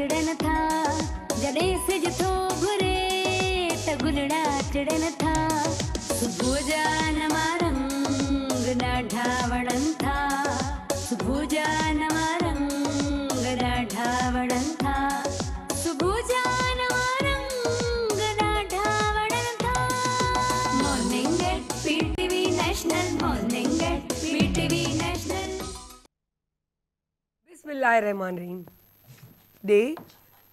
चढ़न था जॾहिं सिज थो घुरे त गुलड़ा चढ़न था सुबुह जा नवां रंग ॾाढा वणनि था सुबुह जा नवां रंग ॾाढा वणनि था सुबुह जा नवां रंग ॾाढा वणनि था morning at PTV national morning at PTV national बिस्मिल्लाहिर्रहमानिर्रहीम डे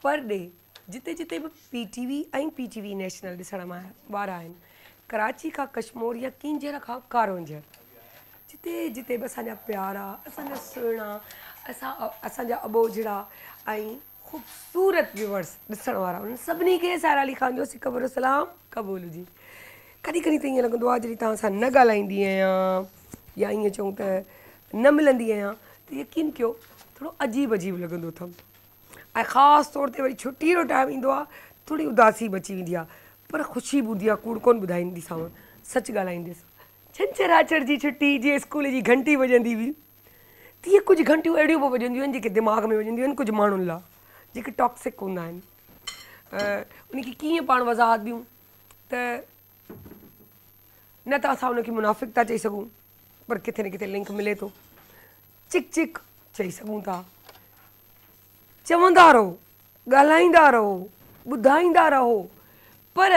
पर डे जिते जिते भी पीटीवी ऐं पीटीवी नेशनल ॾिसण वारा आहिनि कराची खां कश्मीर या किंजर खां कारोंजर जिते जिते भी असांजा प्यारा असांजा सुहिणा असांजा अबोजड़ा ऐं ख़ूबसूरत व्यूअर्स ॾिसण वारा उन्हनि सभिनी खे सारा अली ख़ान जो सिकबर सलाम क़बूल हुजे कॾहिं कॾहिं त ईअं लॻंदो आहे जॾहिं तव्हां सां न ॻाल्हाईंदी आहियां या ईअं चऊं त न मिलंदी आहियां त यकीन कयो थोरो अजीब अजीब लॻंदो अथमि ऐं ख़ासि तौर ते वरी छुट्टी जो टाइम ईंदो आहे थोरी उदासी मची वेंदी आहे पर ख़ुशी बि हूंदी आहे कूड़ कोन ॿुधाईंदीसांव सच ॻाल्हाईंदसि छंछरु जी छुट्टी जीअं स्कूल जी घंटी वॼंदी हुई तीअं कुझु घंटियूं अहिड़ियूं बि वॼंदियूं आहिनि जेके दिमाग़ में वॼंदियूं आहिनि कुझु माण्हुनि लाइ जेके टॉक्सिक हूंदा आहिनि उनखे कीअं पाण वज़ाहत ॾियूं त न त असां उनखे मुनाफ़िक़ था चई सघूं पर किथे न किथे लिंक मिले थो चिक चिक चई सघूं था चवंदा रहो ॻाल्हाईंदा रहो ॿुधाईंदा रहो पर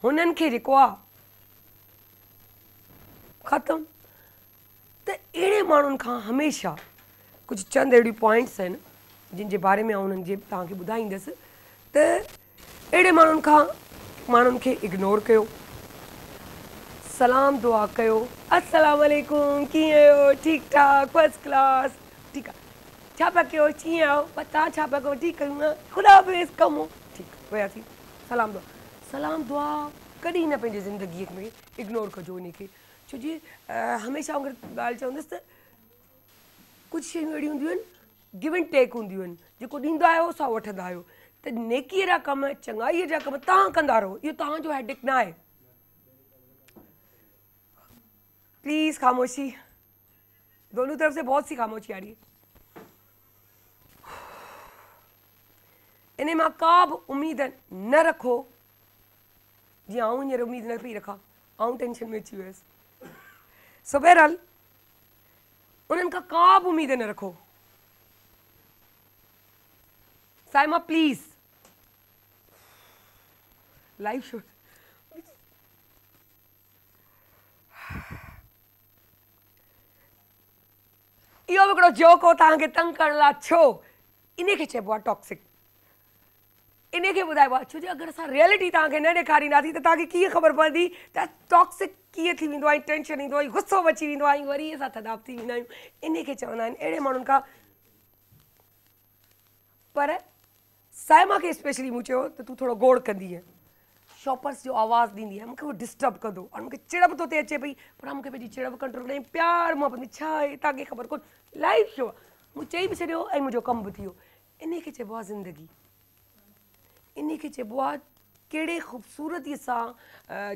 हुननि खे जेको आहे ख़तमु त अहिड़े माण्हुनि खां हमेशह कुझु चंद अहिड़ियूं पॉइंट्स आहिनि जिन जे बारे में उन्हनि जे तव्हांखे ॿुधाईंदसि त अहिड़े माण्हुनि खे इग्नोर कयो सलाम दुआ कयो अस्सलाम वालेकुम कीअं आहियो ठीकु ठाक फर्स्ट क्लास ठीकु आहे छा पिया कयो कीअं आहियो तव्हां छा पिया कयो ठीकु कयूं न ख़ुदा हाफ़िज़ कमु ठीकु वियासीं सलाम दुआ कॾहिं न पंहिंजी ज़िंदगीअ में इग्नोर कजो इनखे छो जी हमेशह अगरि ॻाल्हि चवंदसि त कुझु शयूं अहिड़ियूं हूंदियूं आहिनि गिव एंड टेक हूंदियूं आहिनि जेको ॾींदा आहियो सा वठंदा आहियो त नेकीअ जा कम चङाईअ जा कम तव्हां कंदा रहो इहो तव्हांजो हेडिक न आहे प्लीज़ खामोशी दोनों तरफ से बहुत सी खामोशी आ रही है इन्हें मां का बि उम्मीद न रखो जीअं आऊं हींअर उम्मीद न पई रखां आऊं टेंशन में अची वियसि सो बहरहाल उन्हनि खां का बि उम्मीद न रखो साइमा प्लीज़ लाइव शो इहो बि हिकिड़ो जोक हो तव्हांखे तंग करण लाइ छो इनखे चइबो आहे टॉक्सिक इनखे ॿुधाइबो आहे छो जो अगरि असां रियलिटी तव्हांखे न ॾेखारींदासीं त तव्हांखे कीअं ख़बर पवंदी त टॉक्सिक कीअं थी वेंदो आहे टेंशन ईंदो आहे गुस्सो मची वेंदो आहे वरी असां थधाप थी वेंदा आहियूं इनखे चवंदा आहिनि अहिड़े माण्हुनि खां पर साइमा खे स्पेशली मूं चयो त तूं थोरो गोड़ कंदी आहे शॉपर्स जो आवाज़ु ॾींदी आहे मूंखे उहो डिस्टर्ब कंदो और मूंखे चिड़प थो थिए अचे पई पर मूंखे पंहिंजी चिड़प कंट्रोल करिणी प्यार मोहबत में छा आहे तव्हांखे ख़बर कोन लाइव शो आहे मूं चई बि छॾियो ऐं मुंहिंजो कमु बि थी वियो इनखे चइबो आहे ज़िंदगी इनखे चइबो आहे कहिड़े ख़ूबसूरतीअ सां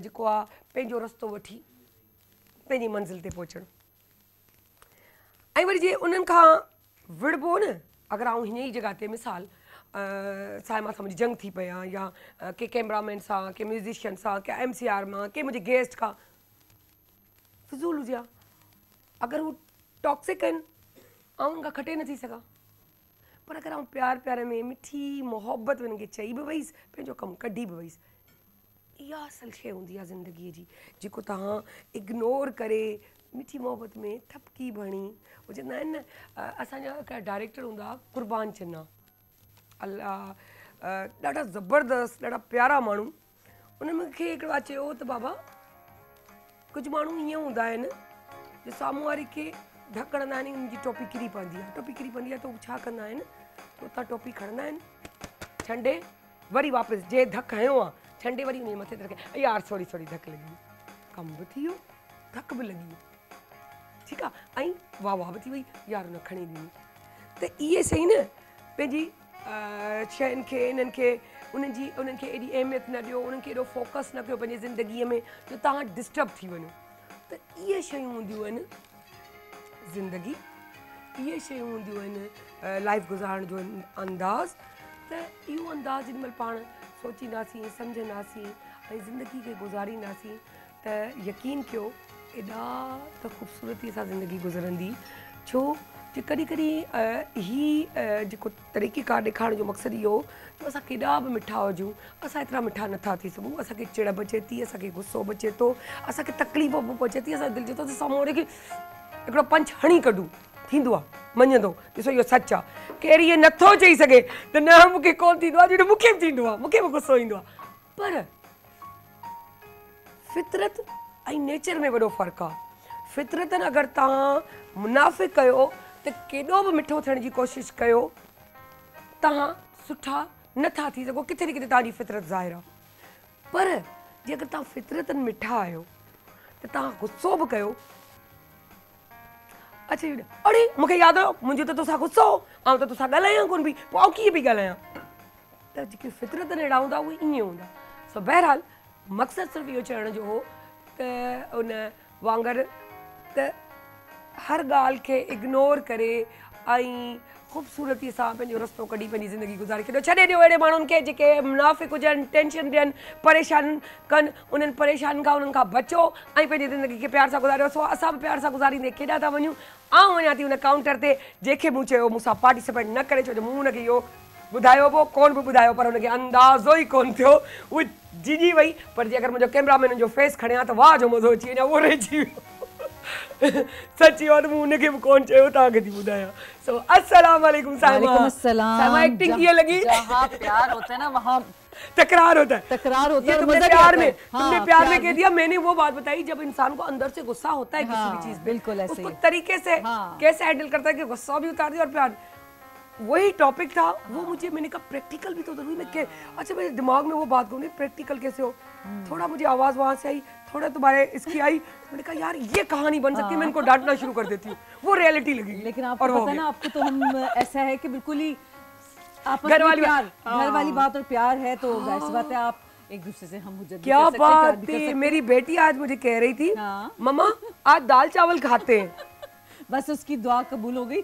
जेको आहे पंहिंजो रस्तो वठी पंहिंजी मंज़िल ते पहुचणु ऐं वरी जे उन्हनि खां विड़बो न अगरि आउं हिन ई जॻह ते मिसाल साइमा सां मुंहिंजी जंग थी पिया या के कैमरामैन सां के म्यूज़िशियन सां के MC मां के मुंहिंजे गेस्ट खां फिज़ूल हुजे हा अगरि हू टॉक्सिक आहिनि आउं उनखां खटे न थी सघां पर अगरि आउं प्यार प्यार में मिठी मोहबत में उनखे चई बि वईसि पंहिंजो कमु कढी बि वईसि इहा असल शइ हूंदी आहे ज़िंदगीअ जी जेको तव्हां इग्नोर करे मिठी मोहबत में ठपकी भणी उहो चवंदा आहिनि न असांजा हिकिड़ा डायरेक्टर हूंदा हुआ कुर्बान चन्ना अलाह ॾाढा ज़बरदस्त ॾाढा प्यारा माण्हू उन्हनि मूंखे हिकिड़ो बार चयो त बाबा कुझु माण्हू ईअं हूंदा आहिनि जो साम्हूं वारे खे धकु हणंदा आहिनि उनजी टोपी किरी पवंदी आहे त उहे छा कंदा आहिनि त उतां टोपी खणंदा आहिनि छंडे वरी वापसि जे धकु हयो आहे छंडे वरी उनजे मथे ते रखे यार सॉरी धकु लॻी कमु बि थी वियो धकु बि लॻी वियो ठीकु आहे ऐं वाह बि थी वई यार उन खणी ॾिनी त इहे सही न पंहिंजी शयुनि खे इन्हनि खे उन्हनि खे एॾी अहमियत न ॾियो उन्हनि खे एॾो फोकस न कयो पंहिंजी ज़िंदगीअ में जो तव्हां डिस्टर्ब थी वञो त इहे शयूं हूंदियूं आहिनि ज़िंदगी ये शयूं हूंदियूं आहिनि लाइफ गुज़ारण जो अंदाज़। त इहो अंदाज़ जेॾी महिल पाण सोचींदासीं सम्झंदासीं ऐं ज़िंदगी खे गुज़ारींदासीं त यकीन कयो एॾा त ख़ूबसूरतीअ सां ज़िंदगी गुज़रंदी। छो जे कॾहिं कॾहिं ही जेको तरीक़ेकार ॾेखारण जो मक़सदु इहो जो असां केॾा बि मिठा हुजूं असां एतिरा मिठा नथा थी सघूं। असांखे चिड़ बि अचे थी, असांखे गुस्सो बि अचे थो, असांखे तकलीफ़ बि अचे थी, असां दिलि चए थो त साम्हूं वारे खे हिकिड़ो पंच हणी कढूं, थींदो आहे मञंदो। ॾिसो इहो सच आहे, केरु इहे नथो चई सघे त न मूंखे कोन थींदो आहे, जॾहिं मूंखे बि थींदो आहे, मूंखे बि गुस्सो ईंदो आहे। पर फितरत ऐं नेचर में वॾो फ़र्क़ु आहे। फितरतनि अगरि तव्हां मुनाफ़िक़ कयो त केॾो बि मिठो थियण जी कोशिशि कयो तव्हां सुठा नथा थी सघो, किथे न किथे तव्हांजी फितरत ज़ाहिर आहे। पर जे अगरि तव्हां फितरतनि मिठा आहियो त तव्हां गुस्सो बि कयो, अच्छा अड़े मूंखे यादि आयो मुंहिंजो त तोसां गुस्सो हो, आउं त तोसां ॻाल्हायां कोन पई, पोइ आउं कीअं पई ॻाल्हायां। त जेके फितरतनि अहिड़ा हूंदा उहे ईअं हूंदा। सो बहरहाल मक़सदु सिर्फ़ु इहो चवण जो हो त उन वांगुरु त हर ॻाल्हि खे इग्नोर करे ऐं ख़ूबसूरतीअ सां पंहिंजो रस्तो कढी पंहिंजी ज़िंदगी गुज़ारे छॾियो। छॾे ॾियो अहिड़े माण्हुनि खे जेके मुनाफ़िक़ हुजनि, टेंशन ॾियनि, परेशान कनि। उन्हनि परेशान खां उन्हनि खां बचो ऐं पंहिंजी ज़िंदगी खे प्यार सां गुज़ारियो। सो असां बि प्यार सां गुज़ारींदे केॾा था वञूं। आउं वञा थी उन काउंटर ते जंहिंखे मूं चयो मूंसां पार्टिसिपेट न करे, छो जो मूं हुनखे इहो ॿुधायो पियो कोन बि ॿुधायो, पर हुनखे अंदाज़ो ई कोन थियो, उहा जिजी वई। पर जे अगरि मुंहिंजो कैमरामैन जो फेस खणिया त वाह जो मज़ो अची वञा, उहो रहिजी वियो। सची बात मूं हुनखे बि कोन चयो, तव्हांखे थी ॿुधायां। सो अस्सलाम वालेकुम साहिबा। साहिबा एक्टिंग कीअं लगी? जहाँ प्यार होता है ना वहाँ तकरार होता है। तकरार होता है। तुमने प्यार में तुमने प्यार में कह दिया। मैंने वो बात बताई जब इंसान को अंदर से गुस्सा होता है किसी भी चीज पे, बिल्कुल ऐसे उसको तरीके से कैसे हैंडल करता है कि गुस्सा भी उतार दिया और प्यार। वही टॉपिक था वो। मुझे मैंने कहा प्रैक्टिकल भी तो जरूरी। मैं अच्छा मेरे दिमाग में वो बात कहूँ प्रैक्टिकल कैसे हो। थोड़ा मुझे आवाज़ वहाँ से आई, थोड़ा तुम्हारे इसकी आई। मैंने कहा यार ये कहानी बन सकती है, मैं इनको डांटना शुरू कर देती हूँ। वो रियलिटी लगी। लेकिन आपको पता है ना, आपको तो हम ऐसा है कि बिल्कुल ही आपस में प्यार, घर वाली बात और प्यार है, तो वैसी बात है आप एक दूसरे से हम हुज्जत क्या बात है। मेरी बेटी आज मुझे कह रही थी मम्मा आज दाल चावल खाते हैं। बस उसकी दुआ कबूल हो गई।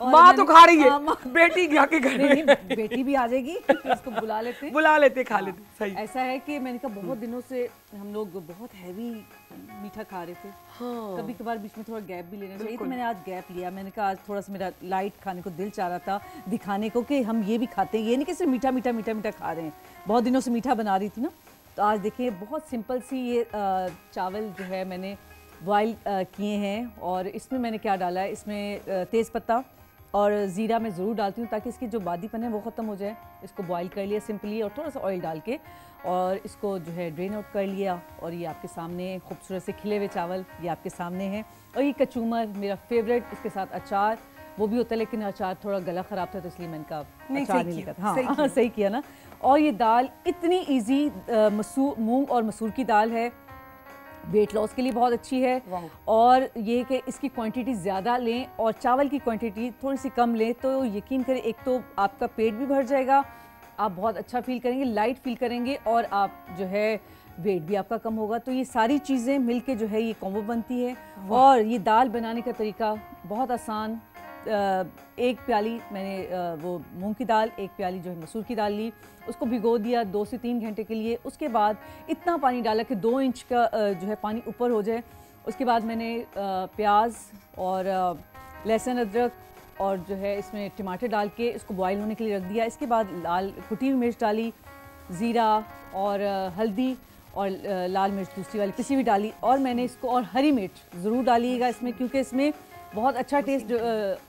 माँ तो खा रही है, बेटी जाके घर में बेटी भी आ जाएगी, उसको बुला लेते खा लेते। सही ऐसा है कि मैंने कहा बहुत दिनों से हम लोग बहुत हैवी मीठा खा रहे थे। कभी कभार बीच में थोड़ा गैप भी लेना चाहिए, तो मैंने आज गैप लिया। मैंने कहा आज थोड़ा सा मेरा लाइट खाने को दिल चाह रहा था, दिखाने को कि हम ये भी खाते हैं, ये नहीं कि सिर्फ मीठा मीठा मीठा मीठा खा रहे हैं। बहुत दिनों से मीठा बना रही थी ना, तो आज देखिए बहुत सिंपल सी ये चावल जो है मैंने बॉयल किए हैं। और इसमें मैंने क्या डाला है, इसमें तेज़पत्ता और ज़ीरा मैं ज़रूर डालती हूँ ताकि इसकी जो बादीपन है वो ख़त्म हो जाए। इसको बॉईल कर लिया सिंपली और थोड़ा सा ऑयल डाल के, और इसको जो है ड्रेन आउट कर लिया। और ये आपके सामने खूबसूरत से खिले हुए चावल ये आपके सामने हैं। और ये कचूमर मेरा फेवरेट, इसके साथ अचार वो भी होता है, लेकिन अचार थोड़ा गला ख़राब था तो इसलिए मैंने कहा अचार नहीं लिखा था। हाँ सही किया ना। और ये दाल इतनी ईजी, मूँग और मसूर की दाल है, वेट लॉस के लिए बहुत अच्छी है। और ये कि इसकी क्वांटिटी ज़्यादा लें और चावल की क्वांटिटी थोड़ी सी कम लें, तो यकीन करें एक तो आपका पेट भी भर जाएगा, आप बहुत अच्छा फील करेंगे, लाइट फील करेंगे, और आप जो है वेट भी आपका कम होगा। तो ये सारी चीज़ें मिलके जो है ये कॉम्बो बनती है। और ये दाल बनाने का तरीका बहुत आसान। एक प्याली मैंने वो मूंग की दाल, एक प्याली जो है मसूर की दाल ली, उसको भिगो दिया 2 से 3 घंटे के लिए। उसके बाद इतना पानी डाला कि 2 इंच का जो है पानी ऊपर हो जाए। उसके बाद मैंने प्याज और लहसुन अदरक और जो है इसमें टमाटर डाल के इसको बॉईल होने के लिए रख दिया। इसके बाद लाल कुटी हुई मिर्च डाली, ज़ीरा और हल्दी और लाल मिर्च दूसरी वाली पिसी हुई डाली। और मैंने इसको, और हरी मिर्च ज़रूर डालिएगा इसमें क्योंकि इसमें बहुत अच्छा टेस्ट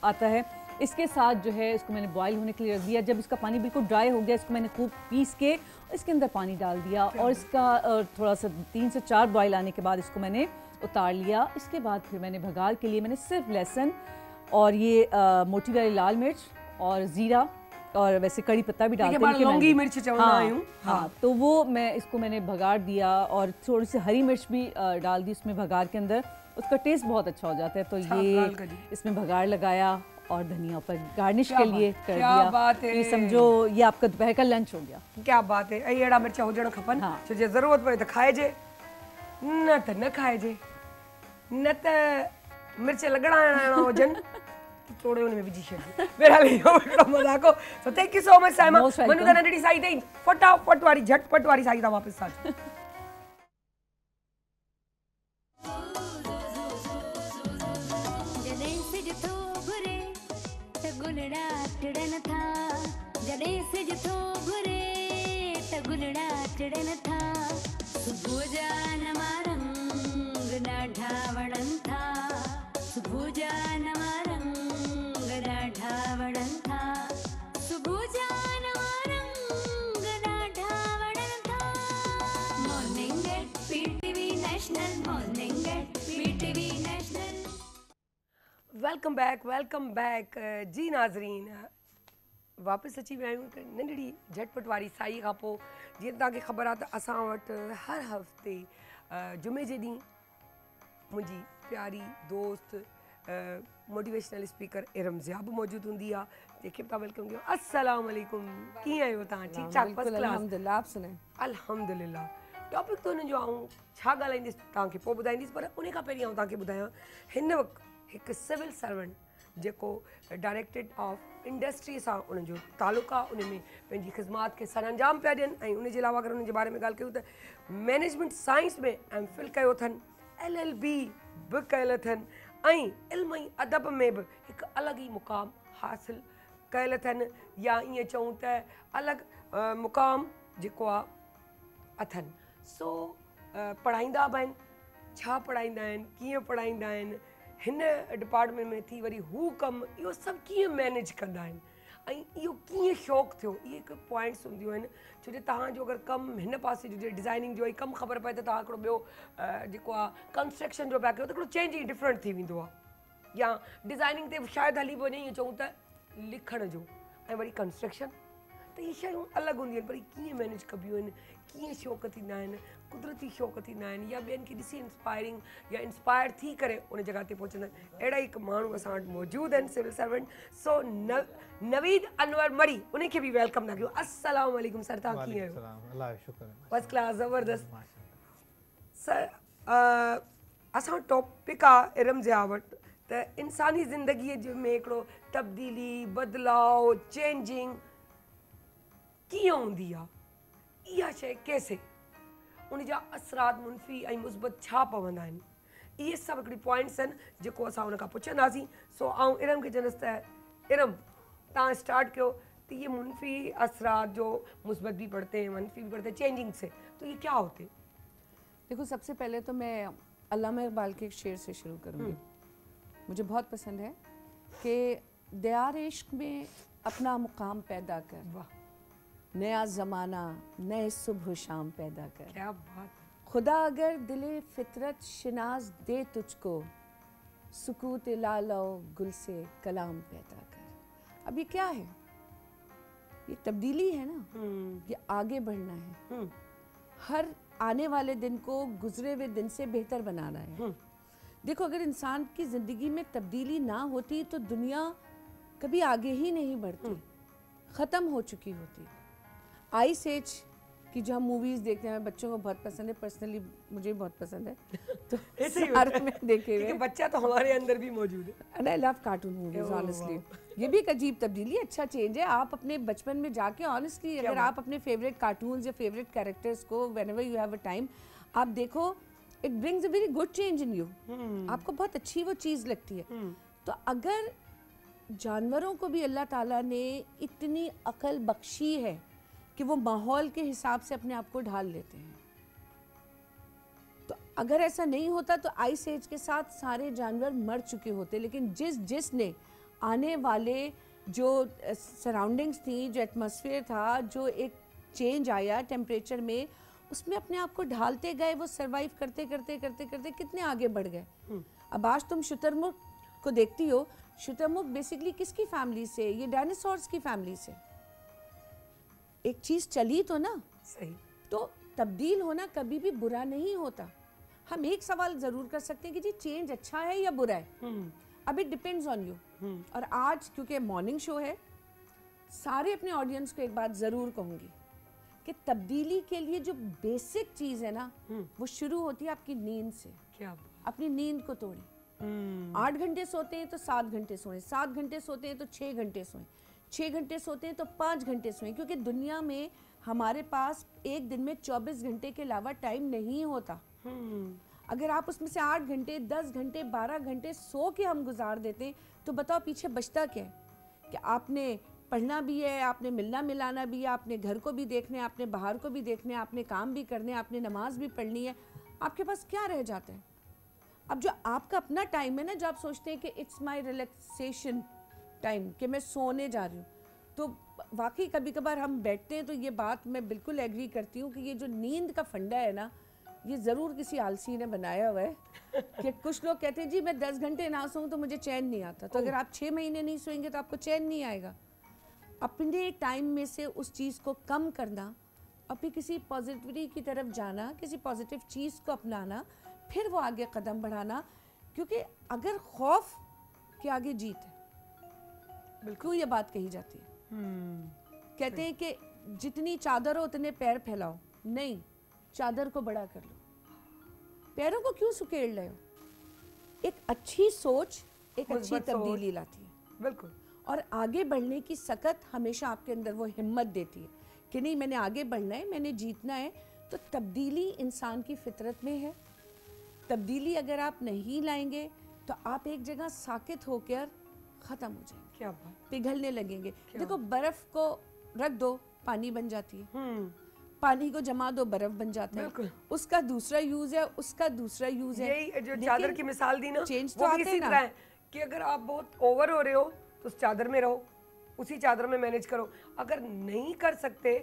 आता है। इसके साथ जो है इसको मैंने बॉईल होने के लिए रख दिया। जब इसका पानी बिल्कुल ड्राई हो गया, इसको मैंने खूब पीस के इसके अंदर पानी डाल दिया और इसका थोड़ा सा 3 से 4 बॉईल आने के बाद इसको मैंने उतार लिया। इसके बाद फिर मैंने भगार के लिए मैंने सिर्फ लहसुन और ये मोटी वाली लाल मिर्च और ज़ीरा और वैसे कड़ी पत्ता भी डालते हैं, लौंगी मिर्च हाँ, तो वो इसको मैंने भगार दिया और थोड़ी सी हरी मिर्च भी डाल दी उसमें भगार के अंदर, उसका टेस्ट बहुत अच्छा हो जाता है। तो ये इसमें भगार लगाया और धनिया पर गार्निश के लिए कर दिया। बात है। ये समझो ये आपका दोपहर का लंच हो गया। क्या बात है। अहिड़ा मिर्च हुजण खपनि, छो जे ज़रूरत पए त खाइजे, न त न खाइजे, न त मिर्च लॻणा हुजनि तोड़े उनमें विझी छॾियो बहरहाल इहो हिकिड़ो मज़ाक़ हो so thank you so much Saima Most welcome. मनु त नंढड़ी साई अथई फटाफट वारी झटपट वारी साई था वापसि सां जॾहिं सिज थो घुरे त गुलड़ा टिड़न था जॾहिं सिज थो घुरे त गुलड़ा टिड़न था सुबुह जा नवां रंग ॾाढा वणनि था सुबुह जा नवां रंग ॾाढा वणनि था सुबुह जा नवां रंग ॾाढा वणनि था morning at PTV national morning at PTV national welcome back जी नाज़रीन वापसि अची विया आहियूं हिकु नंढड़ी झटपट वारी साई खां पोइ जीअं तव्हांखे ख़बर आहे त असां वटि हर हफ़्ते जुमे जे ॾींहुं मुंहिंजी प्यारी दोस्त मोटिवेशनल स्पीकर इरम ज़िया बि मौजूदु हूंदी आहे जंहिंखे बि तव्हां वेलकम कयो अस्सलाम वालेकुम कीअं आहियो तव्हां ठीकु ठाक फर्स्ट क्लास अल्हम्दुलिल्लाह आप सुनाएं अल्हम्दुलिल्लाह टॉपिक त हुन जो आऊं छा ॻाल्हाईंदसि तव्हांखे पोइ ॿुधाईंदसि पर उन खां पहिरीं आऊं तव्हांखे ॿुधायां हिन वक़्तु हिकु सिविल सर्वेंट जेको डायरेक्टरेट ऑफ इंडस्ट्री सां उनजो तालुक़ु आहे उन में पंहिंजी ख़िदमात खे सर अंजाम पिया ॾियनि ऐं उनजे अलावा अगरि उनजे बारे में ॻाल्हि कयूं त मैनेजमेंट साइंस में एमफिल कयो अथनि LLB बि कयल अथनि ऐं इल्म ऐं अदब में बि हिकु अलॻि ई मुक़ाम हासिलु कयल अथनि या ईअं चऊं त अलॻि मुक़ाम जेको आहे अथनि सो पढ़ाईंदा बि आहिनि छा पढ़ाईंदा आहिनि कीअं पढ़ाईंदा आहिनि हिन डिपार्टमेंट में थी वरी हू कमु इहो सभु कीअं मैनेज कंदा आहिनि ऐं इहो कीअं शौक़ु थियो इहे हिकु पॉइंट्स हूंदियूं आहिनि छो जो तव्हांजो अगरि कमु हिन पासे जो डिज़ाइनिंग जो ई कमु ख़बर पए त तव्हां हिकिड़ो ॿियो जेको आहे कंस्ट्रक्शन जो पिया कयो त हिकिड़ो चेंज ई डिफरेंट थी वेंदो आहे या डिज़ाइनिंग ते शायदि हली वञे ईअं चऊं त लिखण जो ऐं वरी कंस्ट्रक्शन त इहे शयूं अलॻि हूंदियूं आहिनि पर इहे कीअं मैनेज कबियूं आहिनि कीअं शौक़ु थींदा आहिनि कुदरती शौक़ु थींदा आहिनि या ॿियनि खे ॾिसी इंस्पायरिंग या इंस्पायर थी करे उन जॻह ते पहुचंदा आहिनि अहिड़ा हिकु माण्हू असां वटि मौजूदु आहिनि सिविल सर्वेंट सो नवीद अनवर मरी उनखे बि वेलकम था कयूं अस्सलाम वालेकुम सर तव्हां कीअं आहियो फर्स्ट क्लास ज़बरदस्त सर असां वटि टॉपिक आहे इरम ज़िया वटि त इंसानी ज़िंदगीअ में हिकिड़ो तब्दीली बदिलाव चेंजिंग कीअं हूंदी आहे इहा शइ कैसे उन जा असरात मुनफ़ी ऐं मुस्बत छा पवंदा आहिनि इहे सभु हिकिड़ी पॉइंट्स आहिनि जेको असां हुन खां पुछंदासीं सो आउं इरम खे चवंदसि त इरम तव्हां स्टार्ट कयो त ये मुनफ़ी असरात जो मुस्बत भी पढ़ते हैं मनफी भी पढ़ते हैं चेंजिंग से तो ये क्या होते देखो सबसे पहले तो मैं अल्लामा इकबाल के एक शेर से शुरू करूँगी मुझे बहुत पसंद है कि दयार इश्क में अपना मुकाम पैदा कर वाह नया ज़माना नए सुबह शाम पैदा कर क्या बात खुदा अगर दिले फितरत शिनाज दे तुझको सुकूत लालो गुल से कलाम पैदा कर। अब ये क्या है, ये तब्दीली है ना, ये आगे बढ़ना है, हर आने वाले दिन को गुजरे हुए दिन से बेहतर बनाना है। देखो अगर इंसान की ज़िंदगी में तब्दीली ना होती तो दुनिया कभी आगे ही नहीं बढ़ती, ख़त्म हो चुकी होती। आइस एज कि जो हम मूवीज़ देखते हैं बच्चों को बहुत पसंद है, पर्सनली मुझे बहुत पसंद है, तो सारे में देखे हुए बच्चा तो हमारे अंदर भी मौजूद है। And I love cartoon movies honestly. ये भी एक अजीब तब्दीली, अच्छा चेंज है। आप अपने बचपन में जाके ऑनेस्टली अगर आप अपने फेवरेट कार्टून्स या फेवरेट कैरेक्टर्स को whenever you have a time आप देखो, it brings a very good change in you. आपको बहुत अच्छी वो चीज़ लगती है। तो अगर जानवरों को भी अल्लाह ताला ने इतनी अकल बख्शी है कि वो माहौल के हिसाब से अपने आप को ढाल लेते हैं, तो अगर ऐसा नहीं होता तो आइस एज के साथ सारे जानवर मर चुके होते। लेकिन जिसने आने वाले जो सराउंडिंग्स थी, जो एटमॉस्फेयर था, जो एक चेंज आया टेम्परेचर में, उसमें अपने आप को ढालते गए, वो सरवाइव करते करते करते करते कितने आगे बढ़ गए। अब आज तुम शुतुरमुर्ग को देखती हो, शुतुरमुर्ग बेसिकली किसकी फैमिली से, ये डायनासोर्स की फैमिली से एक चीज़ चली तो ना सही। तो तब्दील होना कभी भी बुरा नहीं होता। हम एक सवाल ज़रूर कर सकते हैं कि जी चेंज अच्छा है या बुरा है, अब इट डिपेंड्स ऑन यू। और आज क्योंकि मॉर्निंग शो है, सारे अपने ऑडियंस को एक बात ज़रूर कहूँगी कि तब्दीली के लिए जो बेसिक चीज़ है ना, वो शुरू होती है आपकी नींद से। क्या अपनी नींद को तोड़ें। 8 घंटे सोते हैं तो 7 घंटे सोएं, 7 घंटे सोते हैं तो 6 घंटे सोएं, 6 घंटे सोते हैं तो 5 घंटे सोएं, क्योंकि दुनिया में हमारे पास एक दिन में 24 घंटे के अलावा टाइम नहीं होता। अगर आप उसमें से 8 घंटे, 10 घंटे, 12 घंटे सो के हम गुजार देते हैं तो बताओ पीछे बचता क्या है? कि आपने पढ़ना भी है, आपने मिलना मिलाना भी है, आपने घर को भी देखना है, आपने बाहर को भी देखना है, आपने काम भी करने, आपने नमाज भी पढ़नी है, आपके पास क्या रह जाता है? अब जो आपका अपना टाइम है ना, जो आप सोचते हैं कि इट्स माय रिलैक्सेशन टाइम, कि मैं सोने जा रही हूँ, तो वाकई कभी कभार हम बैठते हैं तो ये बात मैं बिल्कुल एग्री करती हूँ कि ये जो नींद का फंडा है ना, ये ज़रूर किसी आलसी ने बनाया हुआ है। कि कुछ लोग कहते हैं जी मैं 10 घंटे ना सोऊं तो मुझे चैन नहीं आता, तो अगर आप 6 महीने नहीं सोएंगे तो आपको चैन नहीं आएगा। अपने टाइम में से उस चीज़ को कम करना, अभी किसी पॉजिटिविटी की तरफ जाना, किसी पॉजिटिव चीज़ को अपनाना, फिर वो आगे कदम बढ़ाना, क्योंकि अगर खौफ के आगे जीत है, बिल्कुल ये बात कही जाती है। कहते हैं कि जितनी चादर हो उतने पैर फैलाओ, नहीं, चादर को बड़ा कर लो, पैरों को क्यों सुकेड़ रहे हो? एक अच्छी सोच एक अच्छी तब्दीली लाती है, बिल्कुल। और आगे बढ़ने की सकत हमेशा आपके अंदर वो हिम्मत देती है कि नहीं, मैंने आगे बढ़ना है, मैंने जीतना है। तो तब्दीली इंसान की फितरत में है। तब्दीली अगर आप नहीं लाएंगे तो आप एक जगह साकित होकर ख़त्म हो जाएंगे, क्या बात, पिघलने लगेंगे। देखो, बर्फ़ को रख दो, पानी बन जाती है, पानी को जमा दो, बर्फ बन जाता है, उसका दूसरा यूज है, उसका दूसरा यूज है। यही जो चादर की मिसाल दी ना, चेंज वो तो भी आते इसी हैं तरह ना। है कि अगर आप बहुत ओवर हो रहे हो तो उस चादर में रहो, उसी चादर में मैनेज करो। अगर नहीं कर सकते,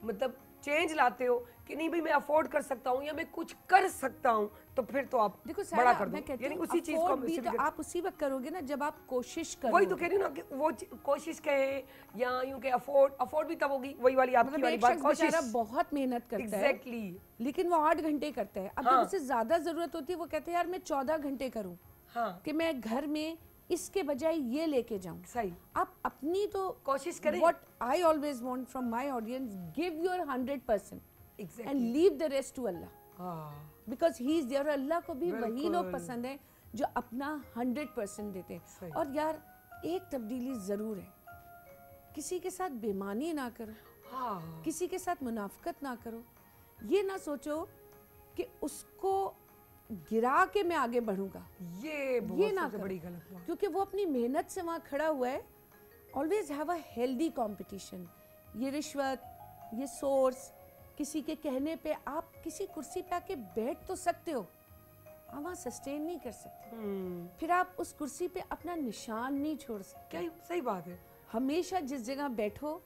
मतलब चेंज लाते हो कि नहीं भाई मैं अफोर्ड कर सकता हूँ या मैं कुछ कर सकता हूँ, तो फिर तो आप देखो बड़ा कर दो। मैं कहती यानी हूँ उसी चीज को afford भी तो आप उसी वक्त करोगे ना जब आप कोशिश करोगे। वही तो कह रही हूँ ना कि वो कोशिश कहे या यूं के अफोर्ड भी तब होगी, वही वाली आपकी मतलब वाली एक बात, शख्स कोशिश। बेचारा बहुत मेहनत करता है, एग्जैक्टली, लेकिन वो 8 घंटे करता है। अब जब उसे ज्यादा जरूरत होती है वो कहते हैं यार मैं 14 घंटे करूँ, हाँ, कि मैं घर में इसके बजाय ये लेके जाऊं। सही, आप अपनी तो कोशिश करें। What I always want from my audience, give your 100% Exactly. and leave the rest to Allah, हाँ, because He is there। और अल्लाह को भी वही बिल्कुल। लोग पसंद है जो अपना 100% देते हैं। सही। और यार एक तब्दीली ज़रूर है, किसी के साथ बेईमानी ना करो, हाँ, किसी के साथ मुनाफकत ना करो। ये ना सोचो कि उसको गिरा के मैं आगे बढ़ूंगा, ये बहुत ये ना सबसे करो, बड़ी गलत बात। क्योंकि वो अपनी मेहनत से वहाँ खड़ा हुआ है। Always have a healthy competition. ये रिश्वत, ये सोर्स, किसी के कहने पे आप किसी कुर्सी पे आके बैठ तो सकते हो, आप वहाँ सस्टेन नहीं कर सकते, फिर आप उस कुर्सी पे अपना निशान नहीं छोड़ सकते। क्या सही बात है। हमेशा जिस जगह बैठो,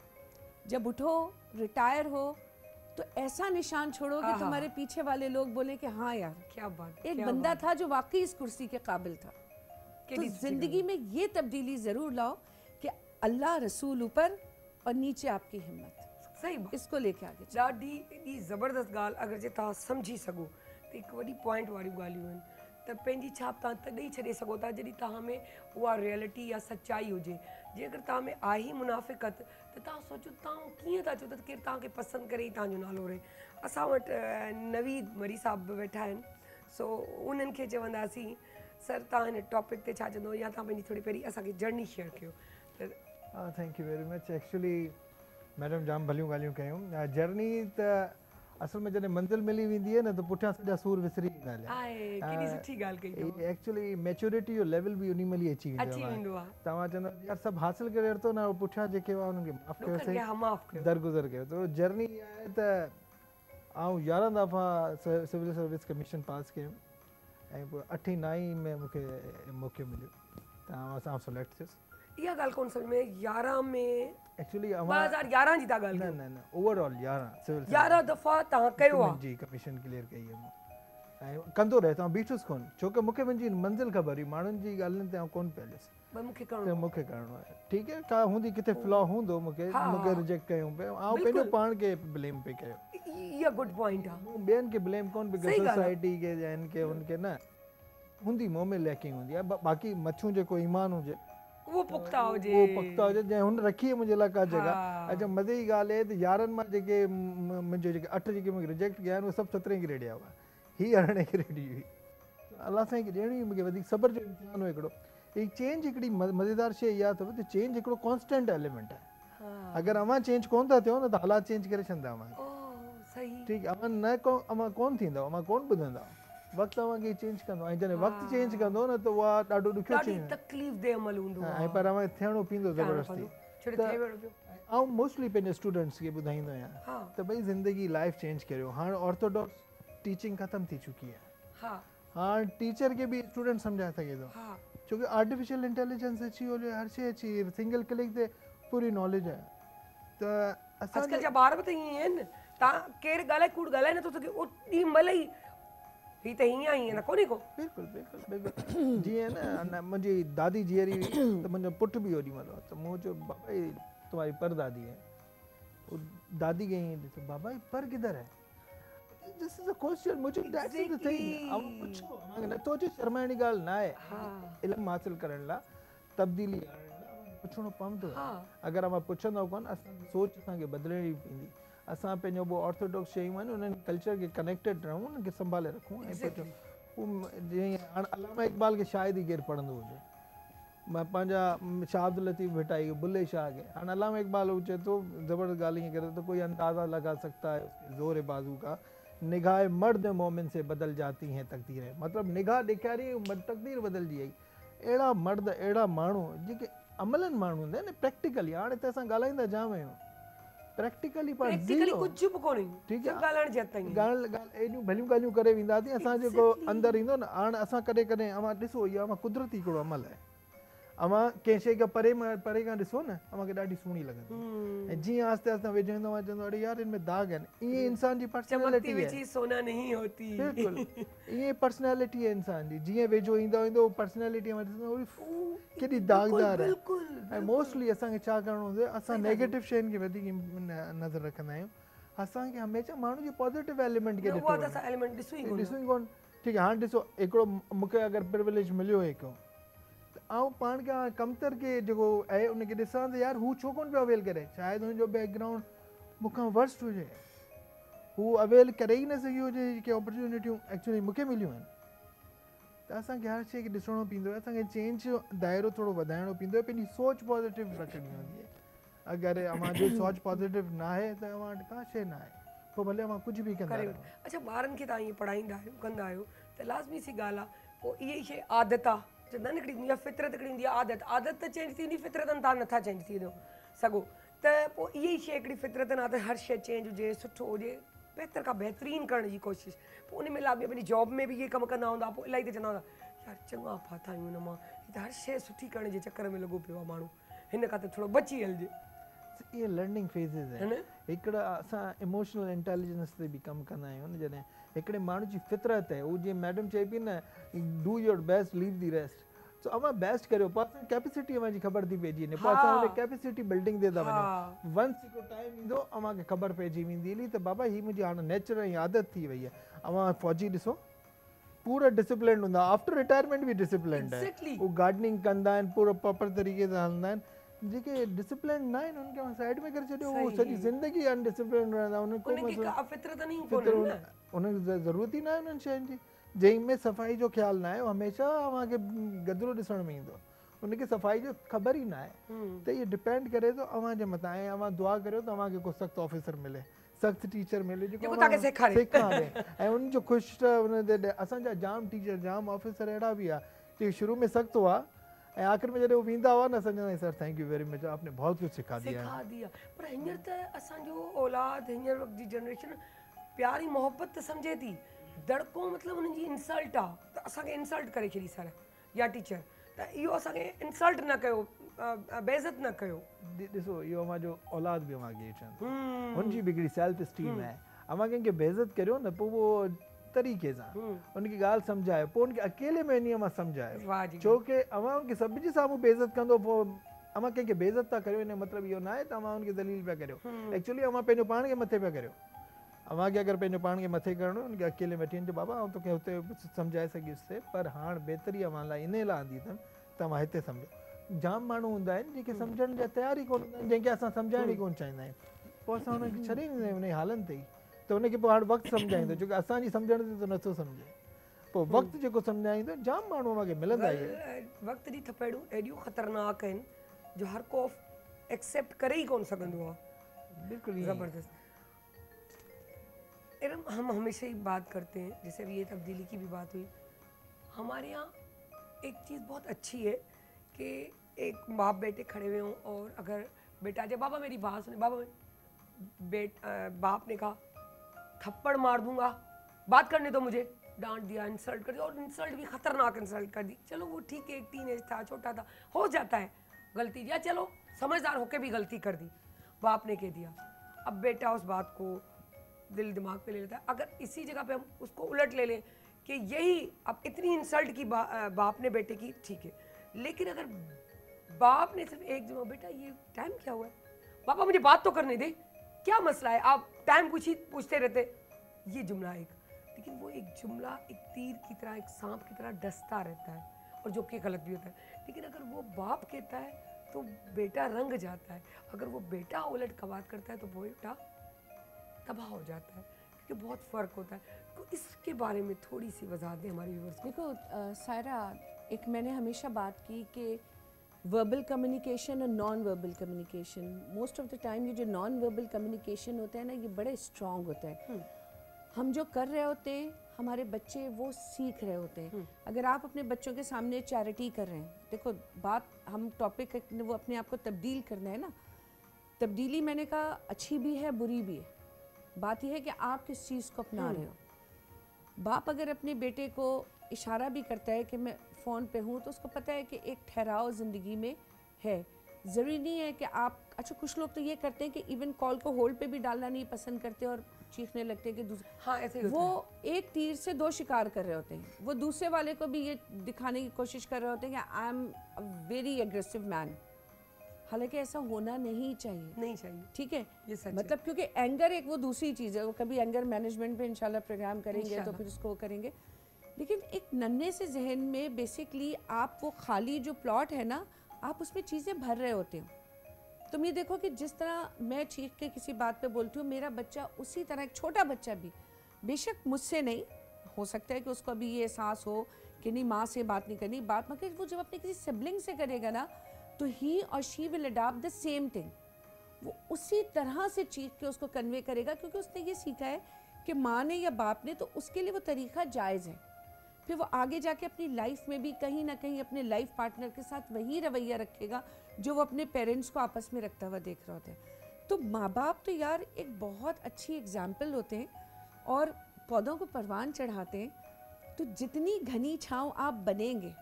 जब उठो, रिटायर हो, तो ऐसा निशान छोड़ो कि तुम्हारे पीछे वाले लोग बोले कि हाँ यार, क्या बात, एक बंदा था जो वाकई इस कुर्सी के काबिल था। तो जिंदगी में ये तब्दीली जरूर लाओ कि अल्लाह रसूल ऊपर और नीचे आपकी हिम्मत, सही बात। इसको लेके आगे चलो। ॾाढी एॾी ज़बरदस्त ॻाल्हि, अगरि जे तव्हां सम्झी सघो त हिकु वॾी पॉइंट वारियूं ॻाल्हियूं आहिनि, त पंहिंजी छाप तव्हां तॾहिं छॾे सघो था जॾहिं तव्हां में उहा रियलिटी या सचाई हुजे। जे अगरि तव्हां में आहे ई मुनाफ़िक़त त तव्हां सोचो तव्हां कीअं था चओ त केरु तव्हांखे पसंदि करे ई तव्हांजो नालो रहे। असां वटि नवीद मरी साहब बि वेठा आहिनि, सो उन्हनि खे चवंदासीं सर तव्हां हिन टॉपिक ते छा चवंदो, या तव्हां पंहिंजी थोरी पहिरीं असांखे जर्नी शेयर कयो। Thank you very much. Actually madam जाम भलियूं ॻाल्हियूं कयूं। जर्नी त असल में जॾहिं मंज़िल मिली वेंदी आहे न त पुठियां सॼा सूर विसरी वेंदा केॾी सुठी ॻाल्हि कई अथव। एक्चुअली मैच्योरिटी जो लेवल बि उन महिल ई अची वेंदो आहे। तव्हां चवंदा यार सभु हासिल करे वरितो न, पुठियां जेके हुआ उन्हनि खे माफ़ु कयोसीं, दरगुज़र कयो। त जर्नी आहे त आउं 11 दफ़ा सिविल सर्विस कमीशन पास कयो ऐं पोइ 8 9 में मूंखे मौक़ो मिलियो त असां सिलेक्ट थियुसि। इहा ॻाल्हि कोन सम्झ में 11 में एक्चुअली 2011 जी था ॻाल्हि कयो? न ओवरऑल 11 सिविल 11 दफ़ा तव्हां कयो आहे जी कमीशन क्लियर कई आहे मूं ऐं कंदो रहे। तव्हां बीठुसि कोन, छोकी मूंखे मुंहिंजी मंज़िल ख़बर हुई, माण्हुनि जी ॻाल्हियुनि ते कोन पिया ॾिस, मूंखे करिणो आहे। ठीकु आहे, का हूंदी किथे फ्लॉ हूंदो, मूंखे रिजेक्ट कयूं पिया, ऐं पंहिंजो पाण खे ब्लेम पे कयो। इहा गुड पॉइंट आहे। ॿियनि खे ब्लेम कोन पियो कयो, सोसाइटी खे या हिनखे हुनखे न हूंदी, मुंहुं में लैकिंग हूंदी आहे। बाक़ी मथूं जेको ईमान हुजे वो पुख्ता हुजे, जंहिं हुन रखी आहे मुंहिंजे लाइ का जॻह। अच्छा मज़े जी ॻाल्हि आहे त 11 मां जेके मुंहिंजो जेके 8 जेके मूंखे रिजेक्ट कया आहिनि उहे सभु 17 ग्रेड जा हुआ, हीअ 18 ग्रेड हुई। अल्लाह साईं खे ॾियणी मूंखे वधीक सब्र जो इम्तिहान हो हिकिड़ो। ही चेंज हिकिड़ी मज़ेदार शइ इहा अथव त चेंज हिकिड़ो कॉन्स्टेंट एलिमेंट आहे। अगरि अव्हां चेंज कोन था थियो न त हालात चेंज करे छॾंदा अव्हां। ठीकु आहे, अव्हां कोन थींदव, अव्हां कोन ॿुधंदा, वक़्तु अव्हांखे चेंज कंदो। ऐं जॾहिं वक़्तु चेंज कंदो न त उहा ॾाढो ॾुखियो चेंज तकलीफ़ अमल हूंदो ऐं पर अव्हांखे थियणो पवंदो ज़बरदस्ती। ऐं मोस्टली पंहिंजे स्टूडेंट्स खे ॿुधाईंदो आहियां त भई ज़िंदगी लाइफ चेंज करियो। हाणे ऑर्थोडॉक्स टीचिंग ख़तमु थी चुकी आहे। हाणे टीचर खे बि स्टूडेंट सम्झाए सघे थो, छोकी आर्टिफिशियल इंटेलिजेंस अची वियो, हर शइ अची, सिंगल क्लिक ते पूरी नॉलेज आहे। त अॼुकल्ह जा ॿार बि त ईअं आहिनि, तव्हां केरु ॻाल्हाए कूड़ ॻाल्हाए नथो सघे, ओॾी महिल ई ही त हीअं ई न कोन्हे को। बिल्कुलु बिल्कुलु बिल्कुलु जीअं न मुंहिंजी दादी जीअरी हुई त मुंहिंजो पुटु बि ओॾी महिल त मूं चयो बाबा ही तुम्हारी परदादी है। वो दादी खे ईअं ॾिसो, बाबा ही पर किधर है? दिस इज अ क्वेश्चन, मुझे दैट्स द थिंग। अब पुछो, मां नथो अचे, शर्माइण जी ॻाल्हि न आहे। इल्मु हासिल करण लाइ, तब्दीली आणण लाइ पुछणो पवंदो। अगरि असां पुछंदव कोन, असांजी सोच असांखे बदिलणी पवंदी। असां पंहिंजो उहो ऑर्थोडॉक्स शयूं आहिनि उन्हनि कल्चर खे कनेक्टेड रहूं, उनखे संभाले रखूं। ऐं जीअं हाणे अलामा इक़बाल खे शायदि ई केरु पढ़ंदो हुजे, मां पंहिंजा शाह अब्दुल लतीफ़ भेटाई, बुल्ले शाह खे। हाणे अलामा इक़बाल हू चए थो, ज़बरदस्त ॻाल्हि ईअं करे तो, कोई अंदाज़ा लगा सकता है ज़ोर बाज़ू का, निगाह मर्द मोमिन से बदल जाती हैं तकदीरें। मतिलबु निगाह ॾेखारी तकदीर बदिलजी वई। अहिड़ा मर्द, अहिड़ा माण्हू जेके अमलनि माण्हू हूंदा आहिनि, प्रैक्टिकली। हाणे त असां ॻाल्हाईंदा जाम आहियूं, प्रैक्टिकली पर कुझु बि कोन्हे। ठीकु आहे, ॻाल्हाइण जे ताईं ॻाल्हि एॾियूं भलियूं ॻाल्हियूं करे वेंदासीं, असां जेको अंदरि ईंदो न। हाणे असां कॾहिं कॾहिं अव्हां ॾिसो, इहा अव्हां कुदरती हिकिड़ो अमल आहे। अव्हां कंहिं शइ खे परे खां ॾिसो न, अव्हांखे ॾाढी सुहिणी लॻंदी। ऐं जीअं आस्ते आस्ते वेझो ईंदो, अव्हां चवंदो अड़े यार हिन में दाग आहिनि। ईअं इंसान जी पर्सनैलिटी आहे। सोना नहीं होती। बिल्कुलु ईअं पर्सनैलिटी आहे इंसान जी। जीअं वेझो ईंदो ईंदो पर्सनैलिटी केॾी दागदार आहे। ऐं मोस्टली असांखे छा करिणो हूंदो आहे, असां नेगेटिव शयुनि खे वधीक नज़र रखंदा आहियूं। असांखे हमेशह माण्हू जी पॉज़िटिव एलिमेंट खे ॾिसो ई कोन। ठीकु आहे, हाणे ॾिसो, हिकिड़ो मूंखे अगरि प्रिविलेज मिलियो हिकिड़ो, त आउं पाण खे कमतर खे जेको आहे उनखे ॾिसां त यार हू छो कोन पियो अवेल करे। शायदि हुनजो बैकग्राउंड मूंखां वर्स्ट हुजे, हू अवेल करे ई न सघियो हुजे जेके अपॉर्चुनिटियूं एक्चुअली मूंखे मिलियूं आहिनि। त असांखे हर शइ खे ॾिसणो पवंदो आहे, असांखे चेंज जो दाइरो थोरो वधाइणो पवंदो आहे, पंहिंजी सोच पॉज़िटिव रखणी हूंदी आहे। अगरि अव्हांजी सोच पॉज़िटिव न आहे त अव्हां वटि का शइ न आहे, पोइ भले अव्हां कुझु बि कंदा आहियो। अच्छा, ॿारनि खे तव्हां ईअं पढ़ाईंदा आहियो, कंदा आहियो, त लाज़मी सी ॻाल्हि आहे, पोइ इहा ई शइ आदत आहे, चवंदा आहिनि हिकिड़ी हूंदी आहे फितरत, हिकिड़ी हूंदी आहे आदत। आदत त चेंज थींदी, फितरतनि तव्हां नथा चेंज थी सघो। त पोइ इहा ई शइ हिकिड़ी फितरतनि आदत, हर शइ चेंज हुजे, सुठो हुजे, बहितर खां बहितरीनु करण जी कोशिशि। पोइ उन में लाइ पंहिंजी जॉब में बि इहे कमु कंदा हूंदा, पोइ इलाही त चवंदा हूंदा यार चङा फाथा आहियूं हिन मां, त हर शइ सुठी करण जे चकर में लॻो पियो आहे माण्हू, हिन खां त थोरो बची हलिजे। इहे लर्निंग फेज़िस आहिनि। हिकिड़ा असां इमोशनल इंटेलिजेंस ते बि कमु कंदा आहियूं न। जॾहिं हिकिड़े माण्हू जी फितरत आहे, उहो जीअं मैडम चए पई न, do your best leave the rest. So अव्हां बेस्ट करियो, पोइ असां कैपेसिटी अव्हांजी ख़बर थी पइजी वञे, पोइ असां हुन कैपेसिटी बिल्डिंग ते था वञूं। वंस हिकिड़ो टाइम ईंदो अव्हांखे ख़बर पइजी वेंदी हली त बाबा हीअ मुंहिंजी हाणे नेचर ऐं आदत थी वई आहे। अव्हां फ़ौजी ॾिसो, पूरा डिसिप्लिन हूंदा, आफ्टर रिटायरमेंट बि डिसिप्लिन आहे। उहो गार्डनिंग कंदा आहिनि, पूरो प्रॉपर तरीक़े सां हलंदा आहिनि। जेके डिसिप्लिन न आहिनि उनखे अव्हां साइड में करे छॾियो, उहो सॼी ज़िंदगी अनडिसिप्लिन रहंदा। उनखे ज़रूरत ई न आहे उन्हनि शयुनि जी। जंहिंमें सफ़ाई जो ख़्यालु न आहे, हमेशह अव्हांखे गदिरो ॾिसण में ईंदो, उनखे सफ़ाई जो ख़बर ई न आहे। त इहो डिपेंड करे थो अव्हांजे मथां। ऐं अव्हां दुआ करियो त अव्हांखे को सख़्तु ऑफिसर मिले, सख़्तु टीचर मिले जेको तव्हांखे सेखारे। ऐं उनजो ख़ुशि उन ते असांजा जाम टीचर, जाम ऑफिसर अहिड़ा बि आहे जेके शुरू में सख़्तु हुआ, ऐं आख़िर में जॾहिं उहो वेंदा हुआ न, असां sir thank you very much, आपने बहुत कुछ सिखा दिया है। पर हींअर त असांजो औलाद, हींअर वक़्त जी जनरेशन प्यार ऐं मोहब्बत त सम्झे थी, दड़को मतिलबु उन्हनि जी इंसल्ट आहे, त असांखे इंसल्ट करे छॾी सर या टीचर, त इहो असांखे इंसल्ट न कयो, बेइज़त न कयो। ॾिसो, इहो अव्हांजो औलाद बि अव्हांखे चवंदो, हुनजी बि हिकिड़ी सेल्फ स्टीम आहे। अव्हां कंहिंखे बेइज़त करियो न, पोइ उहो तरीक़े सां उनखे ॻाल्हि सम्झायो, पोइ उनखे अकेले में इन मां सम्झायो, छोकी अव्हां उनखे सभिनी जे साम्हूं बेइज़त कंदो, पोइ अव्हां कंहिंखे बेइज़त था करियो, इन जो मतिलबु इहो न आहे त अव्हां उनखे ज़लील पिया करियो। एक्चुअली अव्हां पंहिंजो पाण खे मथे पिया करियो। अव्हांखे अगरि पंहिंजो पाण खे मथे करिणो, उनखे अकेले वठी वञिजो, बाबा आउं तोखे हुते सम्झाए सघियुसि, पर हाणे बहितरी अव्हां लाइ इन लाइ आंदी अथमि त अव्हां हिते सम्झो। जाम माण्हू हूंदा आहिनि जेके सम्झण जा तयार ई कोन हूंदा आहिनि, जंहिंखे असां सम्झाइण ई कोन चाहींदा आहियूं, पोइ असां हुनखे छॾे ॾींदा आहियूं उन हालनि ते ई, त हुनखे पोइ हाणे वक़्तु सम्झाईंदो, छोकी असांजी सम्झण ते त नथो सम्झे। पोइ वक़्तु जेको सम्झाईंदो जाम माण्हू हुनखे मिलंदा ई आहिनि। वक़्त जी थपेड़ूं एॾियूं ख़तरनाक आहिनि जो हर को एक्सेप्ट करे ही कोन सघंदो आहे। बिल्कुलु ज़बरदस्त। एरम हम हमेशा ही बात करते हैं, जैसे अभी ये तब्दीली की भी बात हुई, हमारे यहाँ एक चीज़ बहुत अच्छी है कि एक बाप बेटे खड़े हुए हों और अगर बेटा जब बाबा मेरी बात सुने, बाबा बाप ने कहा थप्पड़ मार दूंगा, बात करने दो मुझे, डांट दिया, इंसल्ट कर दिया, और इंसल्ट भी खतरनाक इंसल्ट कर दी। चलो वो ठीक है, एक टीनेज था, छोटा था, हो जाता है गलती, या चलो समझदार होके भी गलती कर दी, बाप ने कह दिया। अब बेटा उस बात को दिल दिमाग पे ले लेता है। अगर इसी जगह पे हम उसको उलट ले लें कि यही अब इतनी इंसल्ट की बाप ने बेटे की, ठीक है, लेकिन अगर बाप ने सिर्फ एक जगह, बेटा ये टाइम क्या हुआ है, पापा मुझे बात तो करने दे, क्या मसला है, आप टाइम कुछ ही पूछते रहते, ये जुमला एक, लेकिन वो एक जुमला एक तीर की तरह, एक सांप की तरह डसता रहता है और जो कि गलत भी होता है। लेकिन अगर वो बाप कहता है तो बेटा रंग जाता है, अगर वो बेटा उलट का बात करता है तो वो बेटा तबाह हो जाता है, क्योंकि बहुत फ़र्क होता है। तो इसके बारे में थोड़ी सी वजाहत दें हमारी व्यूअर्स को। देखो सायरा, एक मैंने हमेशा बात की कि वर्बल कम्युनिकेशन और non verbal communication, most of the time ये जो नॉन वर्बल कम्युनिकेशन होता है ना, ये बड़े स्ट्रॉन्ग होता है। हम जो कर रहे होते हैं, हमारे बच्चे वो सीख रहे होते हैं। अगर आप अपने बच्चों के सामने चैरिटी कर रहे हैं, देखो बात हम टॉपिक वो अपने आप को तब्दील करना है ना, तब्दीली मैंने कहा अच्छी भी है बुरी भी है, बात यह है कि आप किस चीज़ को अपना रहे हो। बाप अगर अपने बेटे को इशारा भी करता है कि मैं फ़ोन पे हूँ, तो उसको पता है कि एक ठहराव ज़िंदगी में है। ज़रूरी नहीं है कि आप, अच्छा कुछ लोग तो ये करते हैं कि इवन कॉल को होल्ड पे भी डालना नहीं पसंद करते और चीखने लगते हैं कि दूसरे, हाँ ऐसे वो एक तीर से दो शिकार कर रहे होते हैं। वो दूसरे वाले को भी ये दिखाने की कोशिश कर रहे होते हैं कि I am a very aggressive man, हालांकि ऐसा होना नहीं चाहिए, ठीक है, ये सच मतलब क्योंकि एंगर एक वो दूसरी चीज़ है, वो कभी एंगर मैनेजमेंट पे इंशाल्लाह प्रोग्राम करेंगे तो फिर उसको करेंगे। लेकिन एक नन्हे से जहन में बेसिकली आप वो खाली जो प्लॉट है ना, आप उसमें चीज़ें भर रहे होते हो। तुम ये देखो कि जिस तरह मैं चीख के किसी बात पे बोलती हूँ, मेरा बच्चा उसी तरह, एक छोटा बच्चा भी, बेशक मुझसे नहीं हो सकता है कि उसको अभी ये एहसास हो कि नहीं माँ से बात नहीं करनी, बात मगर वो जब अपने किसी सिबलिंग से करेगा ना, तो ही और she will adopt the same thing. वो उसी तरह से चीख के उसको कन्वे करेगा, क्योंकि उसने ये सीखा है कि माँ ने या बाप ने, तो उसके लिए वो तरीका जायज़ है। फिर वो आगे जाके अपनी लाइफ में भी कहीं ना कहीं अपने लाइफ पार्टनर के साथ वही रवैया रखेगा जो वो अपने पेरेंट्स को आपस में रखता हुआ देख रहे होते हैं। तो माँ बाप तो यार एक बहुत अच्छी एग्जाम्पल होते हैं और पौधों को परवान चढ़ाते हैं। तो जितनी घनी छाँव आप बनेंगे,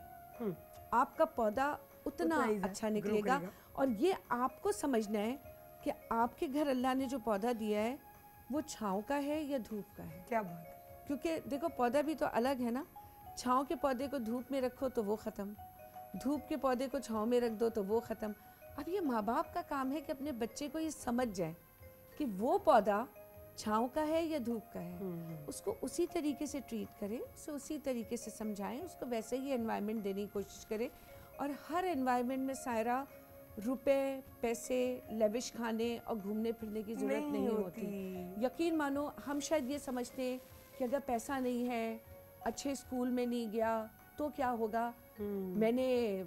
आपका पौधा उतना अच्छा निकलेगा। और ये आपको समझना है कि आपके घर अल्लाह ने जो पौधा दिया है वो छाँव का है या धूप का है। क्या बात है, क्योंकि देखो पौधा भी तो अलग है ना, छाँव के पौधे को धूप में रखो तो वो ख़त्म, धूप के पौधे को छाँव में रख दो तो वो ख़त्म। अब ये माँ बाप का काम है कि अपने बच्चे को ये समझ जाए कि वो पौधा छाँव का है या धूप का है, उसको उसी तरीके से ट्रीट करें, उसे उसी तरीके से समझाएं, उसको वैसे ही एनवायरनमेंट देने की कोशिश करें। और हर एनवायरनमेंट में सायरा रुपए पैसे लेविश खाने और घूमने फिरने की ज़रूरत नहीं होती। यकीन मानो हम शायद ये समझते हैं कि अगर पैसा नहीं है, अच्छे स्कूल में नहीं गया तो क्या होगा। मैंने,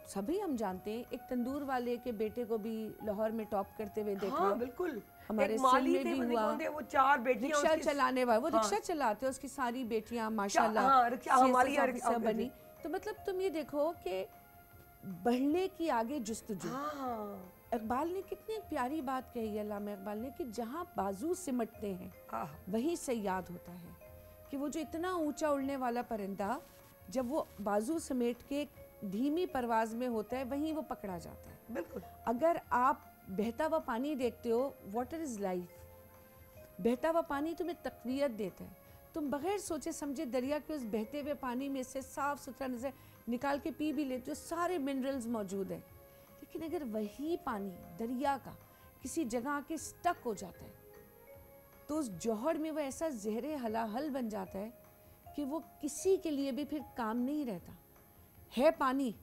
सभी हम जानते हैं, एक तंदूर वाले के बेटे को भी लाहौर में टॉप करते हुए देखा। हाँ, बिल्कुल। हमारे सिंध में भी हुआ, वो 4 बेटियां, रिक्शा चलाने वाला, वो रिक्शा चलाते हैं, उसकी सारी बेटियां माशाल्लाह CSS बनी। तो मतलब तुम ये देखो कि बढ़ने की आगे जुस्तजू। इकबाल ने कितनी प्यारी बात कही है, अल्लामा इकबाल ने, कि जहाँ बाजू सिमटते हैं वहीं सयाद होता है। कि वो जो इतना ऊंचा उड़ने वाला परिंदा जब वो बाजू समेट के धीमी परवाज में होता है, वहीं वो पकड़ा जाता है। बिल्कुल। अगर आप बहता हुआ पानी देखते हो, वाटर इज़ लाइफ, बहता हुआ पानी तुम्हें तक़वियत देता है। तुम बगैर सोचे समझे दरिया के उस बहते हुए पानी में से साफ़ सुथरा नजर निकाल के पी भी लेते हो, सारे मिनरल्स मौजूद हैं। लेकिन अगर वही पानी दरिया का किसी जगह आके स्टक हो जाता है, तो उस जौहर में वो ऐसा जहरे हलाहल बन जाता है कि वो किसी के लिए भी फिर काम नहीं रहता। है पानी,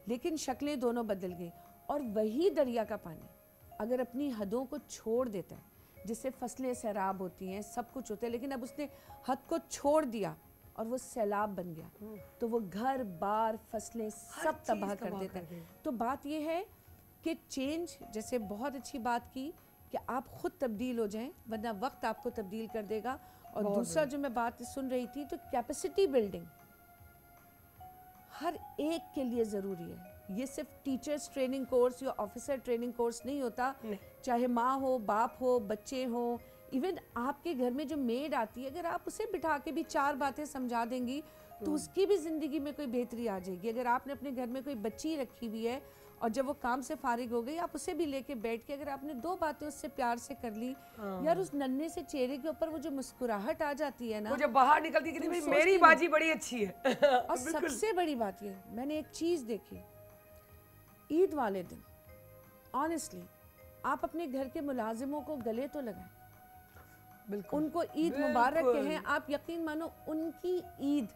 लेकिन शक्लें दोनों बदल गई। और वही दरिया का पानी अगर अपनी हदों को छोड़ देता है, जिससे फसलें सैराब होती हैं, सब कुछ होता है, लेकिन अब उसने हद को छोड़ दिया और वो सैलाब बन गया तो वो घर बार फसलें सब तबाह कर देता है। तो बात ये है कि चेंज, जैसे बहुत अच्छी बात की कि आप खुद तब्दील हो जाएं, वरना वक्त आपको तब्दील कर देगा। और दूसरा जो मैं बात सुन रही थी, तो कैपेसिटी बिल्डिंग हर एक के लिए ज़रूरी है। ये सिर्फ टीचर्स ट्रेनिंग कोर्स या ऑफिसर ट्रेनिंग कोर्स नहीं होता, चाहे माँ हो, बाप हो, बच्चे हो, इवन आपके घर में जो मेड आती है, अगर आप उसे बिठा के भी 4 बातें समझा देंगी तो उसकी भी ज़िंदगी में कोई बेहतरी आ जाएगी। अगर आपने अपने घर में कोई बच्ची रखी हुई है और जब वो काम से फारिग हो गई, आप उसे भी लेके बैठ के अगर आपने 2 बातें उससे प्यार से कर ली, यार उस नन्हे से चेहरे के ऊपर वो जो मुस्कुराहट आ जाती है ना, वो जब बाहर निकलती है कि भाई मेरी बाजी बड़ी अच्छी है। और सबसे बड़ी बात ये, मैंने एक चीज़ देखी ईद वाले दिन, ऑनेस्टली आप अपने घर के मुलाजिमों को गले तो लगाएं, बिल्कुल उनको ईद मुबारक कहें। आप यकीन मानो उनकी ईद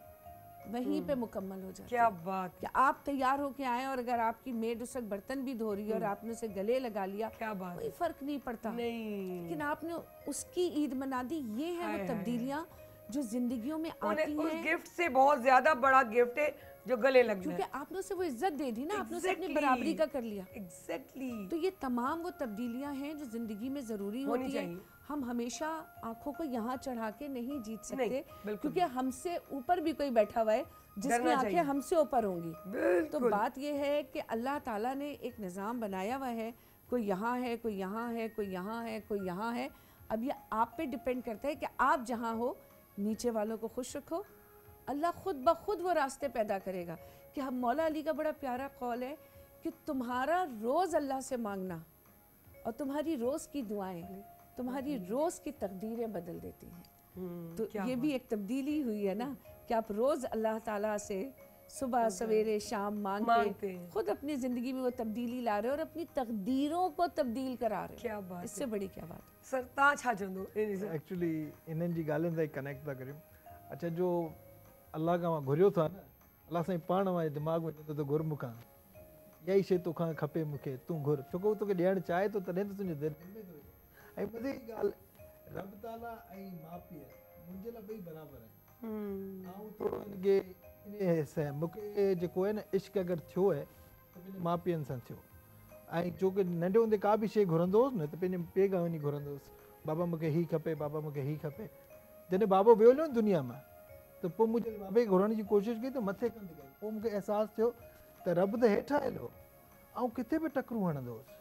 वहीं पे मुकम्मल हो जाती है। क्या बात, कि आप तैयार होके आए और अगर आपकी मेड उस वक्त बर्तन भी धो रही है और आपने उसे गले लगा लिया, क्या बात, कोई फर्क नहीं पड़ता। नहीं, लेकिन आपने उसकी ईद मना दी। ये है वो तब्दीलियां जो जिंदगियों में आती हैं। उस गिफ्ट से बहुत ज्यादा बड़ा गिफ्ट है जो गले लग क्योंकि आपने उसे वो इज्जत दे दी ना, आपने उसे अपनी बराबरी का कर लिया। एग्जैक्टली। तो ये तमाम वो तब्दीलियां हैं जो जिंदगी में जरूरी होती है। हम हमेशा आंखों को यहाँ चढ़ा के नहीं जीत सकते, क्योंकि हमसे ऊपर भी कोई बैठा हुआ है जिसकी आंखें हमसे ऊपर होंगी। तो बात ये है कि अल्लाह ताला ने एक निज़ाम बनाया हुआ है, कोई यहाँ है, कोई यहाँ है, कोई यहाँ है, कोई यहाँ है। अब ये आप पे डिपेंड करता है कि आप जहाँ हो नीचे वालों को खुश रखो, अल्लाह खुद ब खुद वो रास्ते पैदा करेगा। कि हम मौला अली का बड़ा प्यारा कौल है कि तुम्हारा रोज़ अल्लाह से मांगना और तुम्हारी रोज़ की दुआएं तुम्हारी रोज़ की तकदीरें बदल देती हैं। तो ये भी एक तब्दीली हुई है ना कि आप रोज़ अल्लाह ताला से सुबह सवेरे शाम मांगते खुद अपनी ज़िंदगी में वो तब्दीली ला रहे हो और अपनी तकदीरों को तब्दील करा रहे हो। क्या बात, इससे बड़ी क्या बात सर। तव्हां छा चवंदो एक्चुअली इन्हनि जी ॻाल्हियुनि सां कनेक्ट था करियूं। अच्छा, जो अल्लाह खां मां घुरियो था न, अल्लाह साईं पाण मां दिमाग़ में चवंदो त घुर मूंखां, इहा ई शइ तोखां खपे मूंखे, तूं घुर, छो को तोखे ॾियणु चाहे थो तॾहिं त तुंहिंजे दिलि में थो। ऐं वधीक ॻाल्हि, रब ताला ऐं माउ पीउ मुंहिंजे लाइ ॿई बराबरि आहिनि। ऐं थोरो हिनखे इन हिसे मूंखे जेको आहे न इश्क अगरि थियो आहे त पंहिंजे माउ पीउनि सां थियो। ऐं छोकी नंढे हूंदे का बि शइ घुरंदो हुउसि न त पंहिंजे पीउ खां वञी घुरंदो हुउसि, बाबा मूंखे हीउ खपे, बाबा मूंखे हीउ खपे। जॾहिं बाबो वियो न दुनिया मां त पोइ मुंहिंजे बाबे खे घुरण जी कोशिशि कई त मथे कंदी कई। पोइ मूंखे अहसासु थियो त रब त हेठां हलियो ऐं किथे बि टकरूं हणंदो हुउसि।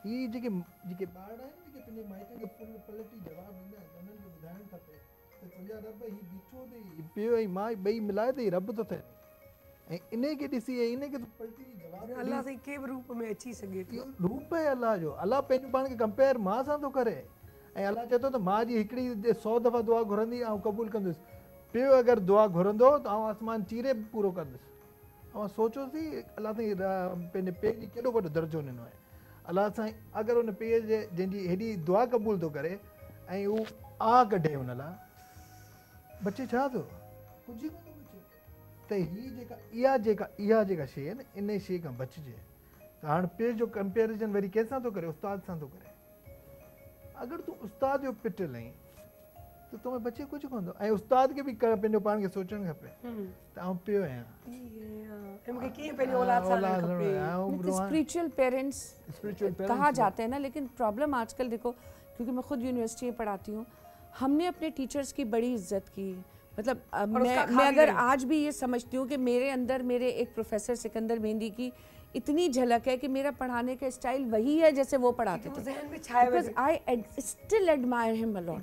हीअ जेके ॿार आहिनि जेके पंहिंजे माइटनि खे पलटी जवाबु ॾींदा आहिनि, उन्हनि खे ॿुधाइणु खपे त तुंहिंजा रब हीउ बीठो अथई, पीउ ऐं माउ ॿई मिलाए त रब थो थिए। ऐं इन खे ॾिसी ऐं इन खे पलटी जवाबु अल्लाह साईं के बि रूप में अची सघे थो। रूप आहे अल्लाह जो। अल्लाह पंहिंजो पाण खे कंपेयर माउ सां थो करे। ऐं अल्लाह चए थो त माउ जी हिकिड़ी 100 दफ़ा दुआ घुरंदी ऐं क़बूल कंदुसि। पीउ अगरि दुआ घुरंदो त आउं आसमान चीरे पूरो कंदुसि। ऐं सोचियोसीं अल्लाह साईं पंहिंजे पीउ जी केॾो वॾो दर्जो ॾिनो आहे। अल्लाह साईं अगरि हुन पीउ जे जंहिंजी हेॾी दुआ क़बूल थो करे ऐं हू आ कढे हुन लाइ, बचे छा थो कुझु कोन थो बचे। त हीअ इहा जेका शइ आहे न, इन शइ खां बचिजे। त हाणे पीउ जो कंपेरिजन वरी कंहिंसां थो करे, उस्ताद सां थो करे। अगरि तूं उस्ताद जो पिटु लहीं त तोमें बचे कुझु कोन थो। ऐं उस्ताद खे बि पंहिंजो पाण खे सोचणु खपे त आउं पियो आहियां, स्पिरिचुअल पेरेंट्स कहा जाता है ना। लेकिन प्रॉब्लम आजकल देखो, क्योंकि मैं खुद यूनिवर्सिटी में पढ़ाती हूँ, हमने अपने टीचर्स की बड़ी इज्जत की। मतलब मैं अगर आज भी ये समझती हूँ कि मेरे अंदर मेरे एक प्रोफेसर सिकंदर मेहंदी की इतनी झलक है कि मेरा पढ़ाने का स्टाइल वही है जैसे वो पढ़ाते थे। Because I still admire him a lot.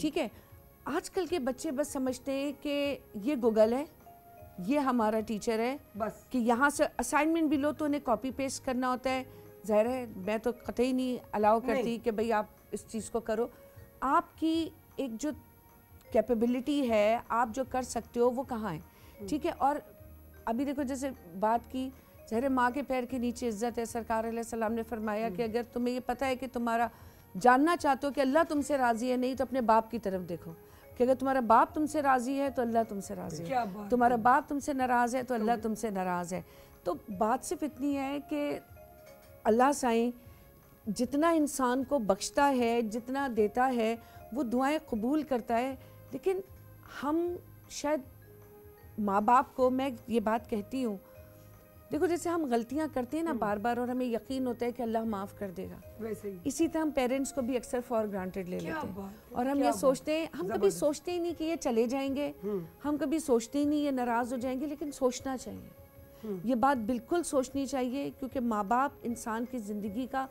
ठीक है, आजकल के बच्चे बस समझते हैं कि ये गूगल है, ये हमारा टीचर है, बस कि यहाँ से असाइनमेंट भी लो तो उन्हें कॉपी पेस्ट करना होता है। ज़ाहिर है मैं तो कतई नहीं अलाउ करती कि भाई आप इस चीज़ को करो। आपकी एक जो कैपेबिलिटी है, आप जो कर सकते हो वो कहाँ है। ठीक है, और अभी देखो जैसे बात की, ज़ाहिर माँ के पैर के नीचे इज्जत है। सरकार अलैहिस्सलाम ने फरमाया कि अगर तुम्हें ये पता है कि तुम्हारा जानना चाहते हो कि अल्लाह तुमसे राज़ी है, नहीं तो अपने बाप की तरफ देखो कि अगर तुम्हारा बाप तुमसे राज़ी है तो अल्लाह तुमसे राज़ी है, तुम्हारा बाप तुमसे नाराज़ है तो अल्लाह तुमसे नाराज़ है। तो बात सिर्फ इतनी है कि अल्लाह साईं जितना इंसान को बख्शता है, जितना देता है, वो दुआएं कबूल करता है। लेकिन हम शायद माँ बाप को मैं ये बात कहती हूँ, देखो जैसे हम गलतियाँ करते हैं ना बार बार और हमें यकीन होता है कि अल्लाह माफ़ कर देगा, वैसे ही इसी तरह हम पेरेंट्स को भी अक्सर फॉर ग्रांटेड ले क्या लेते हैं बात है, और हम क्या ये सोचते हैं, हम कभी जबरदस्त। सोचते ही नहीं कि ये चले जाएंगे, हम कभी सोचते ही नहीं ये नाराज़ हो जाएंगे, लेकिन सोचना चाहिए, ये बात बिल्कुल सोचनी चाहिए, क्योंकि माँ बाप इंसान की ज़िंदगी का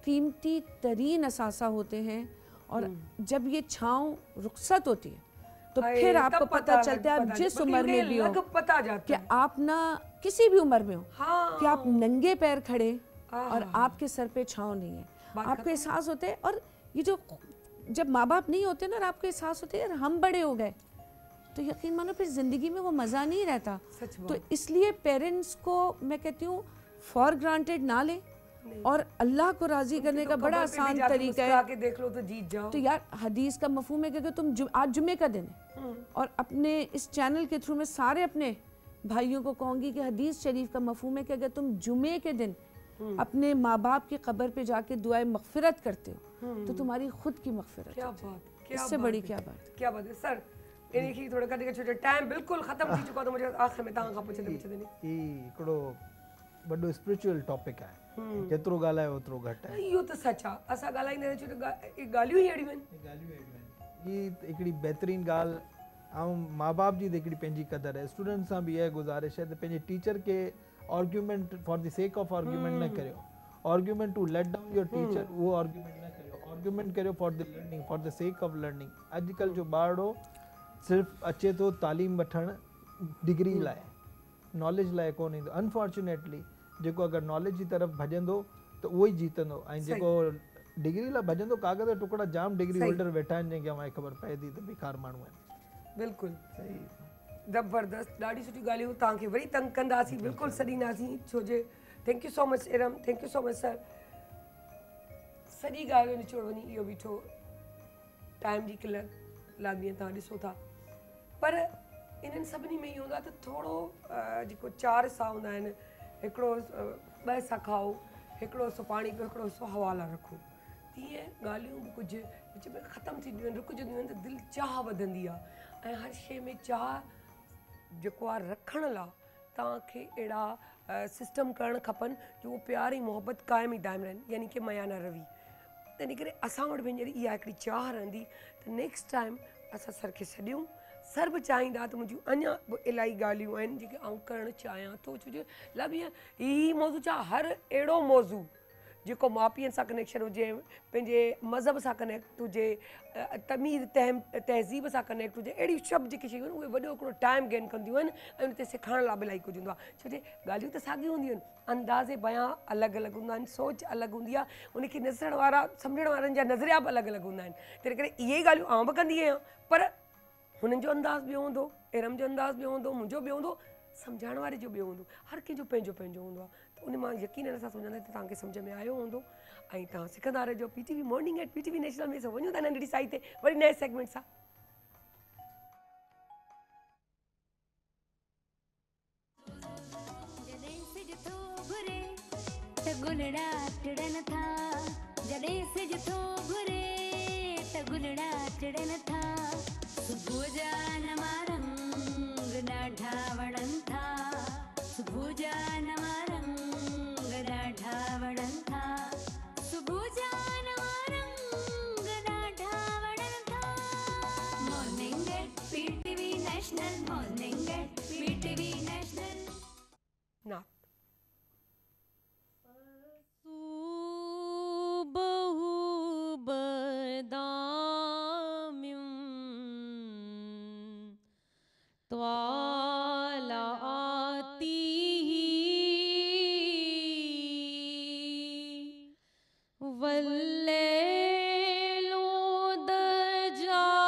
कीमती तरीन असासा होते हैं। और जब ये छाँव रुखसत होती है तो हाय, फिर तब आपको पता चलता है, आप पता जिस बल्कि उम्र में उन्हें भी हो लग पता जाता कि है। आप ना किसी भी उम्र में हो हाँ। कि आप नंगे पैर खड़े और आपके सर पे छाँव नहीं है, बात आपको एहसास होता है। और ये जो जब माँ बाप नहीं होते ना और आपको एहसास होता है यार हम बड़े हो गए, तो यकीन मानो फिर ज़िंदगी में वो मज़ा नहीं रहता। सच तो इसलिए पेरेंट्स को मैं कहती हूँ फॉर ग्रांटेड ना लें, और अल्लाह को राज़ी करने का बड़ा आसान तरीका है। के देख लो तो जीत जाओ। तो यार हदीस का मफहूम है कि अगर तुम आज जुमे का दिन है, और अपने इस चैनल के थ्रू मैं सारे अपने भाइयों को कहूँगी कि हदीस शरीफ का मफहूम है कि अगर तुम जुमे के दिन अपने माँ बाप की कब्र पे जाके दुआए मगफिरत करते हो तो तुम्हारी खुद की मगफिरत क्या होती है। बात, क्या इससे बात बड़ी है, क्या बात है। क्या बात है सर। इन्हीं की थोड़ा कटे छोटे टाइम बिल्कुल खत्म थी चुका, तो मुझे आखिर में तव्हां खां पुछंदे नहीं ई हिकिड़ो वॾो स्पिरिचुअल टॉपिक आहे, जेतिरो ॻाल्हायो ओतिरो घटि आहे। इहो त सच आहे, असां ॻाल्हाईंदा आहियूं छो त ॻाल्हियूं ई अहिड़ियूं आहिनि। ही हिकिड़ी बहितरीनु ॻाल्हि, ऐं माउ बाप जी त हिकिड़ी पंहिंजी क़दर आहे। स्टूडेंट सां बि इहा गुज़ारिश आहे त पंहिंजे टीचर खे argument for the sake of argument न करियो, argument to let down your teacher, उहो आर्ग्यूमेंट न करियो, आर्ग्यूमेंट करियो for the learning, for the sake of learning. अॼुकल्ह जो ॿारड़ो सिर्फ़ु अचे थो तालीम वठणु डिग्री लाइ, नॉलेज लाइ कोन ईंदो। अनफॉर्चुनेटली जेको अगरि नॉलेज जी तरफ़ भॼंदो त उहो ई जीतंदो, ऐं जेको डिग्री लाइ भॼंदो, कागज़ जा टुकड़ा जाम डिग्री होल्डर वेठा आहिनि जंहिंखे अव्हांखे ख़बर पए थी त बेकार माण्हू आहिनि। बिल्कुलु ज़बरदस्त, ॾाढी सुठी ॻाल्हियूं। तव्हांखे वरी तंग कंदासीं, बिल्कुलु सॾींदासीं, छो जे thank you so much Iram, thank you so much sir. सॼी ॻाल्हि जो निचोड़ वञी इहो बीठो, टाइम जी किलत लाॻीअ तव्हां ॾिसो था, पर इन्हनि सभिनी में इहो हूंदो आहे त थोरो जेको 4 हिसा हूंदा आहिनि, हिकिड़ो 2 हिसा खाओ, हिकिड़ो हिसो पाणी पियो, हिकिड़ो हिसो हवाला रखो। तीअं ॻाल्हियूं बि कुझु विच में ख़तमु थींदियूं आहिनि, रुकिजंदियूं आहिनि, त दिलि चाह वधंदी आहे। ऐं हर शइ में चाह जेको आहे रखण लाइ तव्हांखे अहिड़ा सिस्टम करणु खपनि जो उहो प्यार ऐं मुहबत क़ाइमु ई दाइमु रहनि, यानी कि मयाना रवि। त इन करे असां वटि बि हींअर इहा हिकिड़ी चाह रहंदी त नेक्स्ट टाइम असां सर खे छॾियूं। सर बि चाहींदा त मुंहिंजियूं अञा बि इलाही ॻाल्हियूं आहिनि जेके आउं करणु चाहियां थो, छो जो लभ हीअ मौज़ू छा, हर अहिड़ो मौज़ू जेको माउ पीअनि सां कनेक्शन हुजे, पंहिंजे मज़हब सां कनेक्ट हुजे, तमीज़ तहज़ीब सां कनेक्ट हुजे, अहिड़ियूं सभु जेके शयूं आहिनि उहे वॾो हिकिड़ो टाइम गेन कंदियूं आहिनि ऐं उन ते सिखण लाइ बि इलाही कुझु हूंदो आहे। छो जे ॻाल्हियूं त साॻियूं हूंदियूं आहिनि, अंदाज़े बयां अलॻि अलॻि हूंदा आहिनि, सोच अलॻि हूंदी आहे, उनखे ॾिसण वारा सम्झण वारनि जा नज़रिया बि अलॻि अलॻि हूंदा आहिनि। तंहिं करे इहे ई ॻाल्हियूं आउं बि कंदी आहियां, पर हुननि जो अंदाज़ ॿियो हूंदो, इरम जो अंदाज़ ॿियो हूंदो, मुंहिंजो ॿियो हूंदो, सम्झाइण वारे जो ॿियो हूंदो, हर कंहिंजो पंहिंजो पंहिंजो हूंदो आहे। त उन मां यकीन सां सम्झंदा त तव्हांखे सम्झ में आयो हूंदो ऐं तव्हां सिखंदा रहिजो। PTV morning at PTV national में वञूं था नंढड़ी साई ते वरी नए सेगमेंट सां। जॾहिं सिज थो घुरे त गुलड़ा टिड़न था, जॾहिं सिज थो घुरे त गुलड़ा टिड़न था, सुबुह जा नवां रंग ॾाढा वणनि था, सुबुह जा नवां रंग ॾाढा वणनि था, सुबुह जा नवां रंग ॾाढा वणनि था। Morning at PTV national, morning at PTV national. ना बहु बदाम्युं वल्लैलु दजाम्युं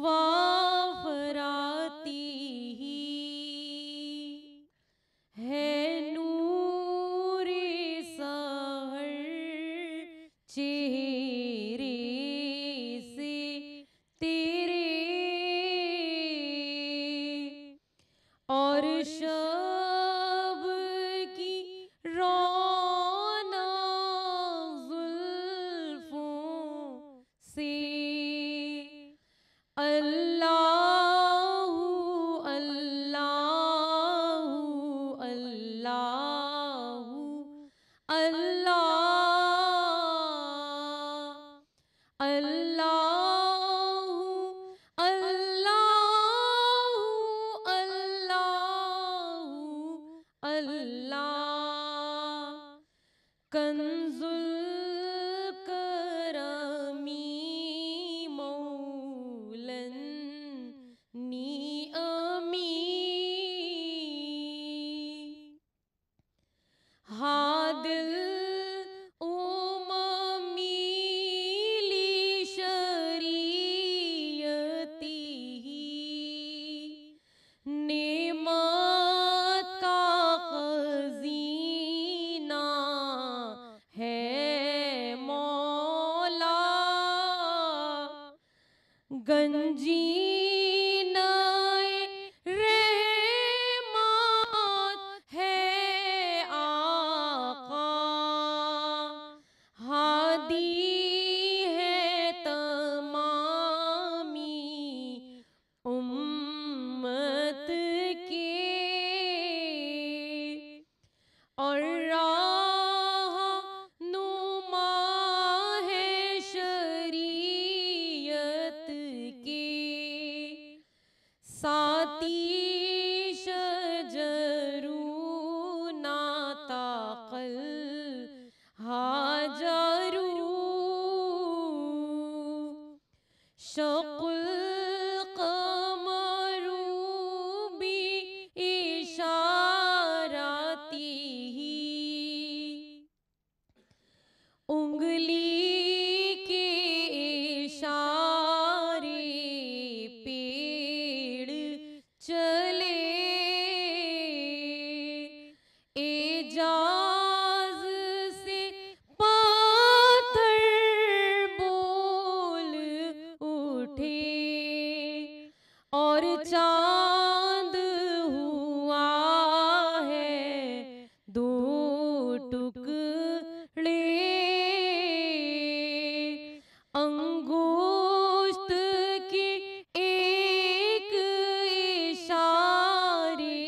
वाफरातीहि है नूरे सहर चेहरे से तेरे अल्लाहु अल्लाहु अल्लाहु अल्लाह अल्लाहु अल्लाहु अल्लाहु अल्लाह कंजुल करमी मौलन निअमी हादिल गंजीनाए रहमत है आका हादी है तमामी उम्मत के और नुमा है शरीयत के साती शजरू नाताकल हाजरू शकुल कमरू भी इशाराती उंगली के इशारे पेड़ चले एजाज से पाथर बोल उठे और चांद हुआ है दो टुकड़े अंगुष्ठ के एक इशारे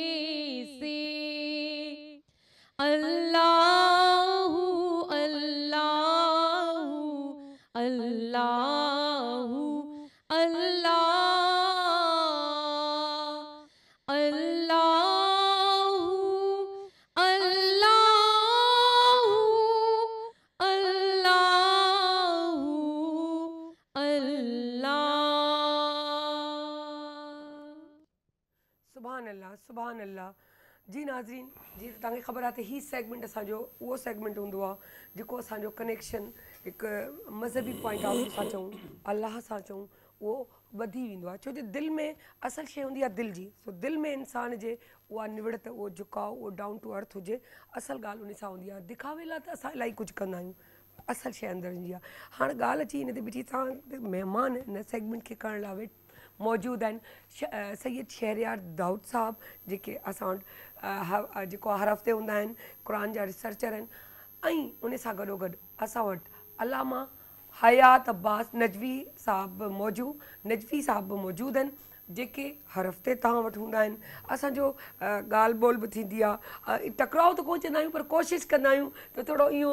से अल्लाहु अल्लाहु अल्लाहु अल्लाह अल्लाहु अल्लाहु अल्लाहु सुभान अल्लाह सुभान अल्लाह। जी नाज़रीन, जी तव्हांखे ख़बर आहे त हीउ सेगमेंट असांजो उहो सेगमेंट हूंदो आहे जेको असांजो कनेक्शन हिकु मज़हबी पॉइंट ऑफ व्यू सां चऊं, अलाह सां चऊं, उहो वधी वेंदो आहे। छो जो दिलि में असल शइ हूंदी आहे दिलि जी। सो दिलि में इंसान जे उहा निवड़त, उहो झुकाव, उहो डाउन टू अर्थ हुजे, असल ॻाल्हि उन सां हूंदी आहे। दिखावे लाइ त असां इलाही कुझु कंदा आहियूं, असल शइ अंदरि ईंदी आहे। हाणे ॻाल्हि अची हिन ते बीठी, तव्हां महिमान हिन सेगमेंट खे करण लाइ वेठि मौजूदु आहिनि सैयद शहरयार दाऊद साहब, जेके असां वटि जेको हर हफ़्ते हूंदा आहिनि, क़ुरान जा रिसर्चर आहिनि। ऐं उन सां गॾोगॾु असां वटि अलामा हयात अब्बास नजवी साहब नजवी साहब बि मौजूदु आहिनि, जेके हर हफ़्ते तव्हां वटि हूंदा आहिनि। असांजो ॻाल्हि ॿोल बि थींदी आहे, टकराव त कोन चवंदा आहियूं, पर कोशिशि कंदा आहियूं त थोरो इहो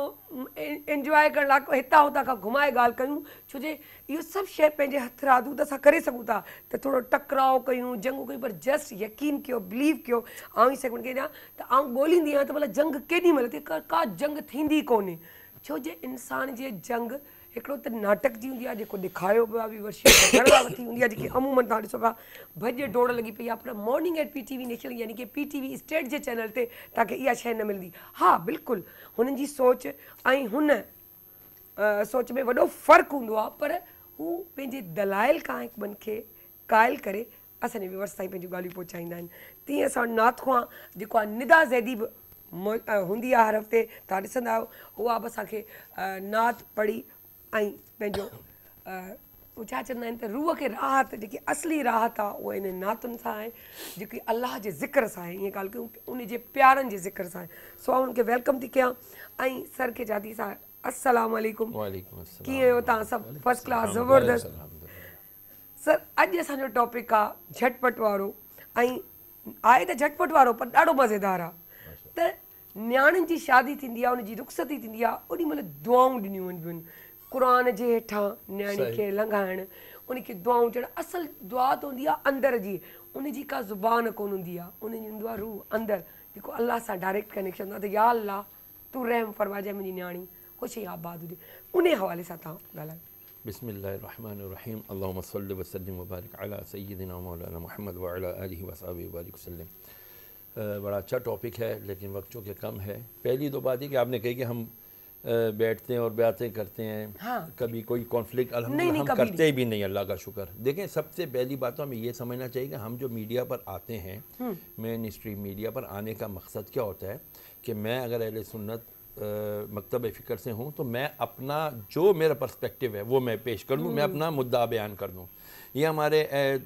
इंजॉय करण लाइ हितां हुतां खां घुमाए ॻाल्हि कयूं। छो जे इहो सभु शइ पंहिंजे हथ रादूत असां करे सघूं था, त थोरो टकराव कयूं, जंग कयूं, पर जस्ट यकीन कयो, बिलीव कयो। आउं ई सेगमेंट खे ॾियां त आउं ॻोल्हींदी आहियां त भला जंग केॾी महिल थी, का जंग थींदी कोन्हे। छो जे इंसान जे जंग हिकिड़ो त नाटक जी हूंदी आहे, जेको ॾेखारियो पियो आहे, बि वर्षी वठी हूंदी आहे, जेकी अमूमन तव्हां ॾिसो था भॼ डोड़ लॻी पई आहे। पर मॉर्निंग एट PTV नेशनल, यानी कि PTV स्टेट जे चैनल ते तव्हांखे इहा शइ न मिलंदी। हा बिल्कुलु, हुननि जी सोच ऐं हुन सोच में वॾो फ़र्क़ु हूंदो आहे, पर हू पंहिंजे दलाइल खां हिकु ॿिनि खे क़ाइल करे असांजे व्यूअर्स ताईं पंहिंजूं ॻाल्हियूं पहुचाईंदा आहिनि। तीअं असां नात खां जेको आहे निदा ज़ैदी बि हूंदी आहे हर हफ़्ते, तव्हां ॾिसंदा आहियो, उहा बि असांखे नात पढ़ी ऐं पंहिंजो छा चवंदा आहिनि त रूह खे राहत, जेकी असली राहत आहे उहा इन नातुनि सां आहे, जेकी अलाह जे ज़िक्र सां आहे। ईअं ॻाल्हि कयूं उन जे प्यारनि जे ज़िक्र सां आहे। सो आउं उनखे वेलकम थी कयां ऐं सर खे चवां थी अस्सलाम वालेकुम। कीअं आहियो तव्हां? सभु फर्स्ट क्लास, ज़बरदस्त। सर अॼु असांजो टॉपिक आहे झटपट वारो ऐं आहे त झटपट वारो पर ॾाढो मज़ेदार आहे त न्याणियुनि जी शादी थींदी आहे उनजी रुख़सती थींदी आहे ओॾी महिल दुआऊं ॾिनियूं वञिबियूं आहिनि क़ुर जे हेठां न्याणी खे लंघाइणु उनखे दुआऊं ॾियणु असुलु दुआ त हूंदी आहे अंदरि जी उनजी का ज़ुबान कोन हूंदी आहे उनजी हूंदो आहे रूह अंदरि जेको अलाह सां डायरेक्ट कनेक्शन हूंदो आहे त या अलाह तूं रहम फरमाइजांइ मुंहिंजी न्याणी ख़ुशि आबाद हुजे उन हवाले सां तव्हां ॻाल्हायो। बिस्मिल्लाहिर्रहमानिर्रहीम अल्लाहुम्मा सल्लि व सल्लिम व बारिक अला सय्यिदिना मौलाना मुहम्मद व अला आलिहि व अस्हाबिहि व बारिक वसल्लम। बड़ा अच्छा टॉपिक है लेकिन वक्त चूँकि कम है। पहली तो बात है कि आपने कही कि हम बैठते हैं और बातें करते हैं। हाँ। कभी कोई कॉन्फ्लिक्ट अल्हम्दुलिल्लाह हम करते भी नहीं, अल्लाह का शुक्र। देखें सबसे पहली बात तो हमें ये समझना चाहिए कि हम जो मीडिया पर आते हैं मेन स्ट्रीम मीडिया पर आने का मकसद क्या होता है कि मैं अगर अहले सुन्नत मकतब फ़िक्र से हूँ तो मैं अपना जो मेरा पर्सपेक्टिव है वो मैं पेश कर दूँ, मैं अपना मुद्दा बयान कर दूँ। ये हमारे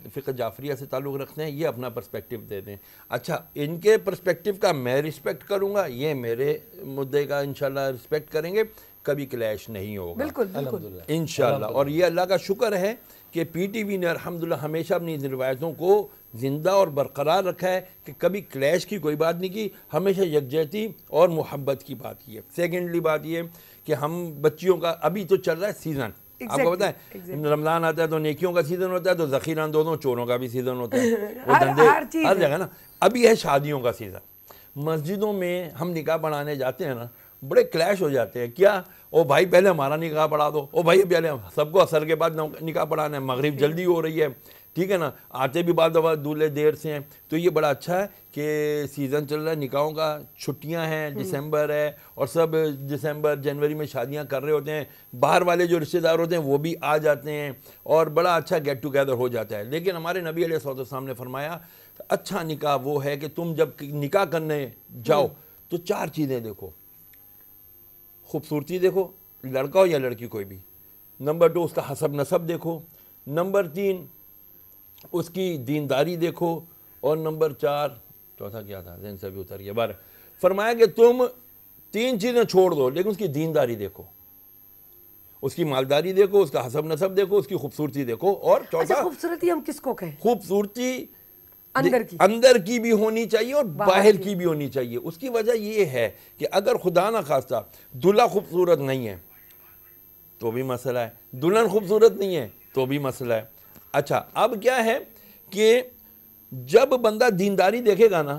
फ़िक़्ह जाफ़रिया से ताल्लुक़ रखते हैं, ये अपना पर्सपेक्टिव दे दें। अच्छा इनके पर्सपेक्टिव का मैं रिस्पेक्ट करूँगा, ये मेरे मुद्दे का इंशाल्लाह रिस्पेक्ट करेंगे, कभी क्लैश नहीं होगा बिल्कुल इंशाल्लाह। और ये अल्लाह का शुक्र है कि PTV ने अल्हम्दुलिल्लाह हमेशा अपनी रिवायतों को ज़िंदा और बरकरार रखा है कि कभी क्लैश की कोई बात नहीं की, हमेशा यकजहती और मोहब्बत की बात की है। सेकेंडली बात ये कि हम बच्चियों का अभी तो चल रहा है सीज़न, आपको पता है रमज़ान आता है तो नेकियों का सीज़न होता है, तो ज़ख़ीरान दोनों चोरों का भी सीज़न होता है, वो धंधे हर जगह ना। अभी है शादियों का सीज़न, मस्जिदों में हम निकाह पढ़ाने जाते हैं ना, बड़े क्लैश हो जाते हैं। क्या ओ भाई पहले हमारा निकाह पढ़ा दो, ओ भाई पहले सबको असर के बाद निकाह पढ़ाना है, मगरिब जल्दी हो रही है, ठीक है ना, आते भी बाद दफ़ा दूल्हे देर से हैं। तो ये बड़ा अच्छा है कि सीज़न चल रहा है निकाहों का, छुट्टियां हैं, दिसंबर है और सब दिसंबर जनवरी में शादियां कर रहे होते हैं, बाहर वाले जो रिश्तेदार होते हैं वो भी आ जाते हैं और बड़ा अच्छा गेट टुगेदर हो जाता है। लेकिन हमारे नबी अलैहिस्सलाम ने फरमाया अच्छा निकाह वो है कि तुम जब निकाह करने जाओ तो 4 चीज़ें देखो, खूबसूरती देखो, लड़का हो या लड़की कोई भी, नंबर 2 उसका हसब नसब देखो, नंबर 3 उसकी दीनदारी देखो और नंबर 4 चौथा क्या था जहन से भी उतर गया। बार फरमाया कि तुम 3 चीज़ें छोड़ दो लेकिन उसकी दीनदारी देखो, उसकी मालदारी देखो, उसका हसब नसब देखो, उसकी खूबसूरती देखो और चौथा खूबसूरती हम किसको कहें? खूबसूरती अंदर की भी होनी चाहिए और बाहर की भी होनी चाहिए। उसकी वजह ये है कि अगर खुदा ना खास्ता दूल्हा खूबसूरत नहीं है तो भी मसला है, दुल्हन खूबसूरत नहीं है तो भी मसला है। अच्छा अब क्या है कि जब बंदा दीनदारी देखेगा ना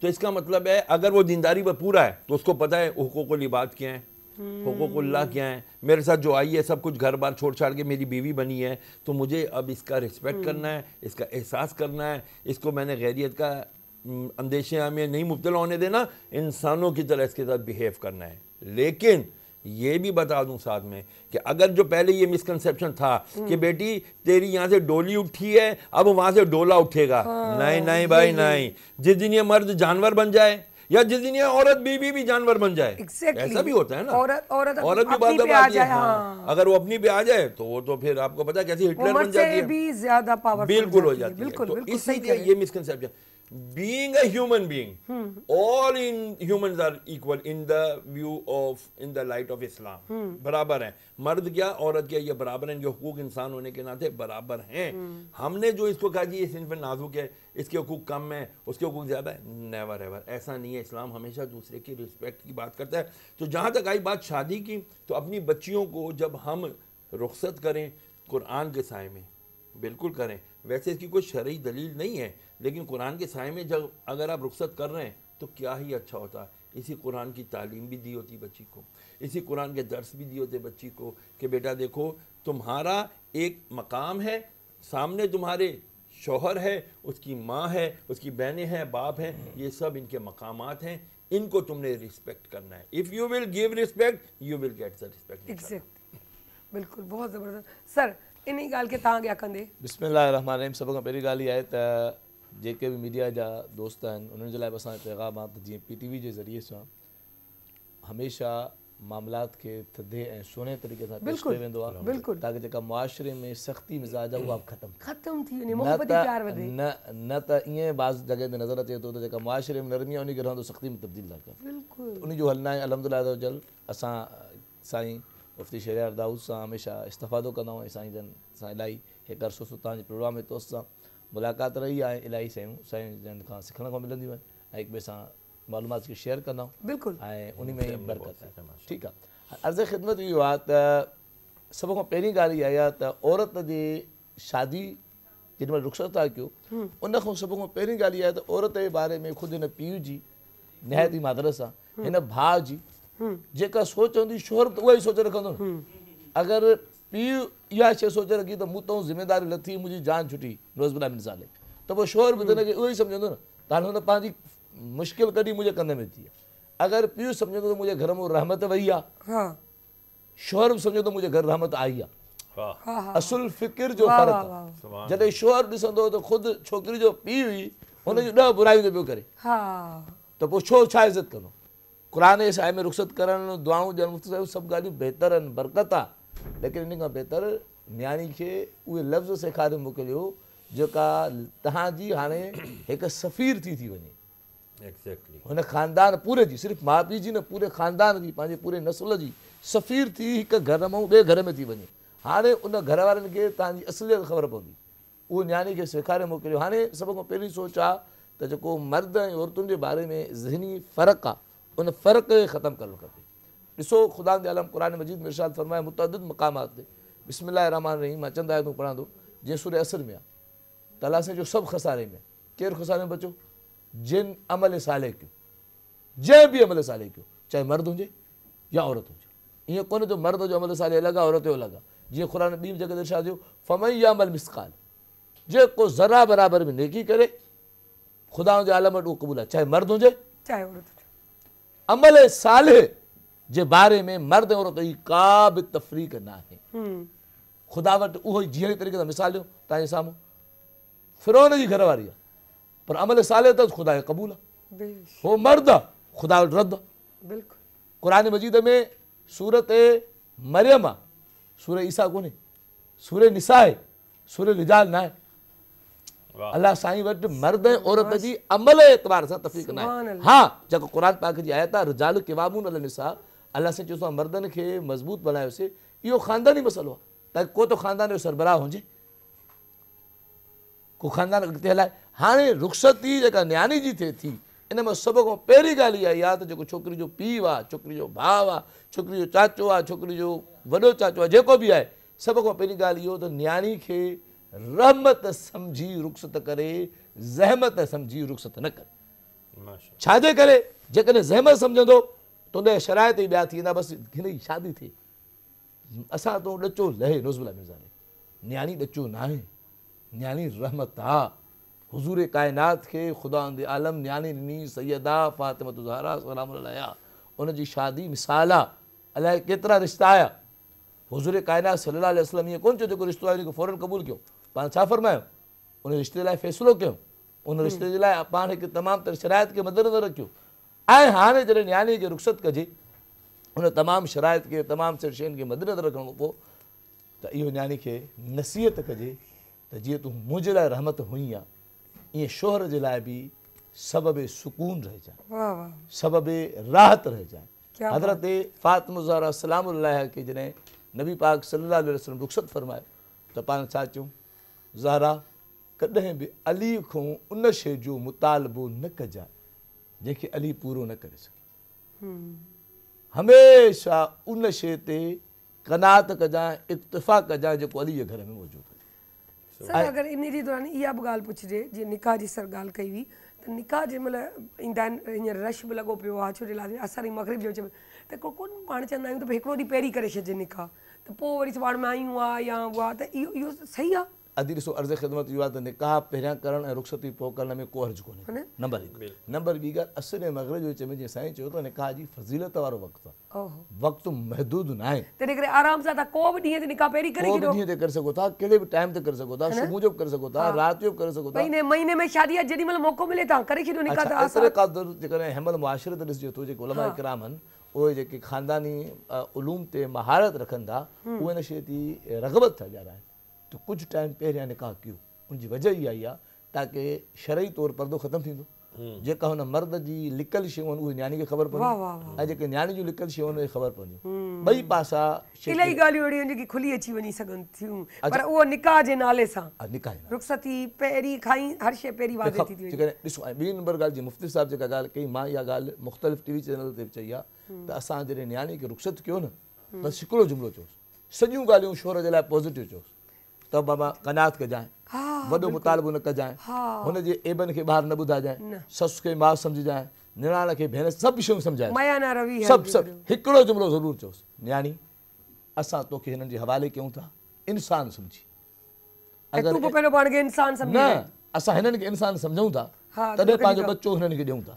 तो इसका मतलब है अगर वो दीनदारी पर पूरा है तो उसको पता है हुकूकुल इबाद क्या है, हुकूकुल्लाह क्या है, मेरे साथ जो आई है सब कुछ घर बार छोड़ छाड़ के मेरी बीवी बनी है तो मुझे अब इसका रिस्पेक्ट करना है, इसका एहसास करना है, इसको मैंने गैरियत का अंदेशे में नहीं मुब्तला होने देना, इंसानों की तरह इसके साथ बिहेव करना है। लेकिन ये भी बता दूं साथ में कि अगर जो पहले ये मिसकंसेप्शन था कि बेटी तेरी यहाँ से डोली उठी है अब वहां से डोला उठेगा, नहीं नहीं भाई नहीं, जिस दिन ये मर्द जानवर बन जाए या जिस दिन ये औरत बीवी भी जानवर बन जाए, ऐसा भी होता है ना, औरत भी बात आती है। हाँ। अगर वो अपनी पे आ जाए तो वो तो फिर आपको पता है कैसे हिटलर बन जाती है, भी ज्यादा पावरफुल बिल्कुल हो जाती है। तो इसीलिए ये misconception, being a human being, all humans are equal in the view of, in the light of Islam, बराबर हैं, मर्द क्या औरत क्या ये बराबर हैं, इनके हुकूक इंसान होने के नाते बराबर हैं। हमने जो इसको कहा जी ये सिंफ नाजुक है, इसके हुकूक कम है, उसके हुकूक ज़्यादा है, नेवर एवर, ऐसा नहीं है। इस्लाम हमेशा दूसरे की रिस्पेक्ट की बात करता है। तो जहाँ तक आई बात शादी की, तो अपनी बच्चियों को जब हम रुखसत करें कुरान के साए में बिल्कुल करें, वैसे इसकी कोई शरई दलील नहीं है, लेकिन कुरान के साए में जब अगर आप रुखसत कर रहे हैं तो क्या ही अच्छा होता है। इसी कुरान की तालीम भी दी होती बच्ची को, इसी कुरान के दर्स भी दिए होते बच्ची को कि बेटा देखो तुम्हारा एक मकाम है, सामने तुम्हारे शौहर है, उसकी माँ है, उसकी बहनें हैं, बाप हैं, ये सब इनके मकामात हैं, इनको तुमने रिस्पेक्ट करना है। If U will give respect U will get the respect. Exact, बिल्कुल, बहुत ज़बरदस्त। सर इन ॻाल्हि खे तव्हां क्या कंदे? बिस्मिल्लाहिर्रहमानिर्रहीम। सभ खां पहिरीं ॻाल्हि इहा आहे त जेके बि मीडिया जा दोस्त आहिनि उन्हनि जे लाइ बि असांजो पैगाम आहे त जीअं PTV जे ज़रिए सां हमेशा मामलात खे थधे ऐं सुहिणे तरीक़े सां पेश कयो वेंदो आहे ताकि जेका मुआशरे में सख़्ती मिज़ाज आहे उहा ख़तमु थी वञे, न त ईअं बाज़ जॻह ते नज़र अचे थो त जेका मुआशरे में नरमी आहे उन खे रहंदो सख़्ती में तब्दील था कनि, उन जो हल न आहे। अल्हम्दुलिल्लाह असां साईं मुफ्ती शहरियार दाऊद सां हमेशा इस्तफ़ादो कंदा आहियूं, साईं जन सां इलाही एक अरसो तव्हांजे प्रोग्राम में दोस्त सां मुलाक़ात रही आहे, इलाही शयूं साईं जन खां सिखण को मिलंदियूं आहिनि ऐं हिक ॿिए सां मालूमात खे शेयर कंदा आहियूं बिल्कुलु ऐं उन में ई बरकत आहे। ठीकु आहे, अर्ज़ ख़िदमत इहो आहे त सभ खां पहिरीं ॻाल्हि इहा आहे त औरत जे शादी जेॾीमहिल रुख़सत था कयो उन खां सभ खां पहिरीं ॻाल्हि इहा आहे त औरत जे बारे में ख़ुदि हिन पीउ जी निहायती मादर सां हिन भाउ जी जेका सोच हूंदी शोहर त उहा ई सोच रखंदो न। अगरि पीउ इहा शइ सोचे रखी त मूं तां ज़िमेदारी लथी मुंहिंजी जान छुटी नौज़बिल्लाह मिन ज़ालिक त पोइ शोहर बि हुनखे उहो ई सम्झंदो न त हाणे हुन पंहिंजी मुश्किल कढी मुंहिंजे कंधे में थी आहे। अगरि पीउ सम्झंदो त मुंहिंजे घर में रहमत वई आहे, शोहर बि सम्झंदो मुंहिंजे घर रहमत आई आहे। असुल फ़िक्र जो फ़र्क़ु आहे। जॾहिं शोहर ॾिसंदो त ख़ुदि छोकिरी जो पीउ हुई हुनजूं 10 बुरायूं थो पियो करे त पोइ छो छा इज़त कंदो। क़ुरान जे साए में रुख़सत करणु दुआऊं ॾियणु मुफ़्ति सभु ॻाल्हियूं बहितर आहिनि, बरकत आहे, लेकिन इन खां बहितर न्याणी खे उहे लफ़्ज़ सेखारे मोकिलियो जेका तव्हांजी हाणे हिकु सफ़ीर थी वञे हुन ख़ानदान पूरे जी, सिर्फ़ु माउ पीउ जी न पूरे ख़ानदान जी, पंहिंजे पूरे नसुल जी सफ़ीर थी हिकु घर मां ॿिए घर में थी वञे। हाणे उन घर वारनि खे तव्हांजी असलियत ख़बर पवंदी, उहो न्याणी खे सेखारे मोकिलियो। हाणे सभ खां पहिरीं सोच आहे त जेको मर्द ऐं औरतुनि जे बारे में ज़हनी फ़र्क़ु आहे उन फ़र्क़ खे ख़तमु करणु खपे। ॾिसो ख़ुदा जे आलम क़ुरान मजीद में इरशाद फरमाए मुतअद्दिद मक़ामात ते बिस्मिल्लाह रहमान रहीम मां चंद आयतूं पढ़ां थो जीअं सूरह असर में आहे त अलाह साईं जो सभु खसारे में केरु खसारे में बचो जिन अमल साले कयो, जंहिं बि अमल साले कयो, चाहे मर्द हुजे या औरत हुजे। ईअं कोन्हे त मर्द जो अमल साले अलॻि आहे औरत जो अलॻि आहे। जीअं क़ुरान ॿी जॻह ते इरशाद थियो फमन यामल मिसक़ाल, जेको ज़रा बराबरि में नेकी करे ख़ुदा जे आलम वटि उहो क़बूल आहे, चाहे मर्द हुजे चाहे औरत हुजे। अमल साले जे बारे में मर्द ऐं औरत जी का बि तफ़रीक़ न आहे। ख़ुदा वटि उहो ई जीअं तरीक़े सां मिसाल ॾियो तव्हांजे साम्हूं फ़िरौन जी घरवारी आहे पर अमल साले त ख़ुदा खे क़बूल आहे, हो मर्द आहे ख़ुदा वटि रद्द आहे। बिल्कुलु क़ुरान मजीद में सूरत मरियम आहे, सूरह ईसा कोन्हे, सूरह निसा आहे, सूरह रिजाल न आहे। अलाह साईं वटि मर्द ऐं औरत जी अमल एतबार सां तफ़रीक़ न आहे। हा जेको क़ुरान पाक जी आयत आहे रिजाल क़वामून अला निसा, अलाह साईं चयो मर्दनि खे मज़बूत बणायोसीं, इहो ख़ानदानी मसइलो आहे ताकी को त ख़ानदान जो सरबराह हुजे, को ख़ानदान अॻिते हलाए। हाणे रुख़सती जेका न्याणी जी थिए थी इन में सभ खां पहिरीं ॻाल्हि इहा आहे त जेको छोकिरी जो पीउ आहे, छोकिरी जो भाउ आहे, छोकिरी जो चाचो आहे, छोकिरी जो वॾो चाचो आहे, जेको बि आहे, सभ खां पहिरीं ॻाल्हि इहो त न्याणी खे रहमत सम्झी रुख़सत करे, ज़हमत सम्झी रुख़सत न करे। छाजे करे जेकॾहिं ज़हमत सम्झंदो त उनजे शराइत ई ॿिया थी वेंदा, बसि हिन जी शादी थिए असां तो ॾचो लहे नौज़बिल्लाह मिन ज़ालिक। न्याणी ॾचो न आहे, न्याणी रहमत आहे। हुज़ूर काइनात खे ख़ुदा दे आलम न्याणी ॾिनी सैयदा फ़ातिमा ज़हरा सलाम अलैहा, उनजी शादी मिसाल आहे। अलाए केतिरा रिश्ता आया, हुज़ूर काइनात सल्लल्लाहु अलैहि वसल्लम ईअं कोन चयो जेको रिश्तो आहे उनखे फ़ौरन क़बूल कयो, पाण छा फ़रमायो उन रिश्ते लाइ फ़ैसिलो कयो, उन रिश्ते जे लाइ पाण हिकु तमामु तर शराइत खे मद्देनज़र रखियो। ऐं हाणे जॾहिं न्याणी खे रुख़सत कजे उन तमामु शराइत खे तमामु शयुनि खे मद्देनज़र रखण खां पोइ त इहो न्याणी खे नसीहत कजे त जीअं तूं मुंहिंजे लाइ रहमत हुई आहे ईअं शोहर जे लाइ बि सबबे सुकून रहिजांइ, सबबे राहत रहिजांइ। हज़रत फ़ातिमा ज़हरा सलाम अलैहा खे जॾहिं नबी पाक सल्लल्लाहु अलैहि वसल्लम रुख़सत फरमायो त पाण छा चयूं, ज़हरा कॾहिं बि अली खां उन शइ जो मुतालबो न कजांइ जंहिंखे अली पूरो न करे सघे, हमेशह उन शइ ते क़नात कजांइ, इक्तिफ़ा कजांइ जेको अली जे घर में मौजूदु आहे। सर अगरि इन जे दौरान इहा बि ॻाल्हि पुछिजे जीअं निकाह जी सर ॻाल्हि कई हुई त निकाह जंहिं महिल ईंदा आहिनि हींअर रश बि लॻो पियो आहे छो जे लाइ असर ई मग़रिब जो अचे त कोन पाण चवंदा आहियूं त भई हिकिड़ो ॾींहुं पहिरीं करे छॾिजे निकाह त पोइ वरी सुभाणे मायूं आहे या उहा त इहो सही आहे। अदी ॾिसो अर्ज़ ख़िदमत इहो आहे त निकाह पहिरियां करणु ऐं रुख़सती पोइ करण में को हर्ज कोन्हे। नंबर हिकु। नंबर ॿी ॻाल्हि असर ऐं मग़रिब जे विच में जीअं साईं चयो त निकाह जी फज़ीलत वारो वक़्तु आहे, वक़्तु महदूद न आहे, तॾहिं करे आराम सां तव्हां को बि ॾींहं ते निकाह पहिरीं करे को बि ॾींहं ते करे सघो था, कहिड़े बि टाइम ते करे सघो था, सुबुह जो बि करे सघो था, राति जो बि करे सघो था, महीने में शादी आहे जेॾी महिल मौक़ो मिले तव्हां करे छॾियो निकाह। एतिरे क़दुरु जेकॾहिं हिन महिल मुआशिरत ॾिसिजे थो जेके उलमा इकराम आहिनि उहे जेके ख़ानदानी उलूम ते महारत रखनि था उहे हिन शइ जी रग़बत था ॼाणाइनि त कुझु टाइम पहिरियां निकाह कयो। उनजी वजह इहा ई आहे ताकी शरई तौरु पर्दो ख़तमु थींदो, जेका हुन मर्द जी लिकल शयूं आहिनि उहे न्याणी खे ख़बर पवंदियूं ऐं जेके न्याणी जूं लिकल शयूं आहिनि उहे ख़बर पवंदियूं। ॿई पासा इलाही ॻाल्हियूं अहिड़ियूं आहिनि जेकी खुली अची वञी सघनि थियूं, पर उहो निकाह जे नाले सां निकाह रुख़सती पहिरीं खां ई हर शइ पहिरीं वाज़े थी वई। ॾिसो ऐं ॿी नंबर ॻाल्हि, जीअं मुफ़्ती साहिबु जेका ॻाल्हि कई, मां इहा ॻाल्हि मुख़्तलिफ़ टीवी चैनल ते बि चई आहे त असां जॾहिं न्याणी खे रुख़सत कयो न, बसि हिकिड़ो जुमिलो चयोसि, सॼियूं ॻाल्हियूं शोहर जे लाइ पॉज़िटिव चयोसि त बाबा कनात कजांइ, वॾो मुतालबो न कजांइ, हुनजे एबनि खे ॿाहिरि न ॿुधाइजांइ, ससु खे माउ सम्झजांइ, निणान खे भेण, सभु शयूं सम्झाए, सभु हिकिड़ो जुमिलो ज़रूरु चयोसि, न्याणी असां तोखे हिननि जे हवाले कयूं था इंसान सम्झी, न असां हिननि खे इंसान सम्झूं था तॾहिं पंहिंजो बच्चो हिननि खे ॾियूं था,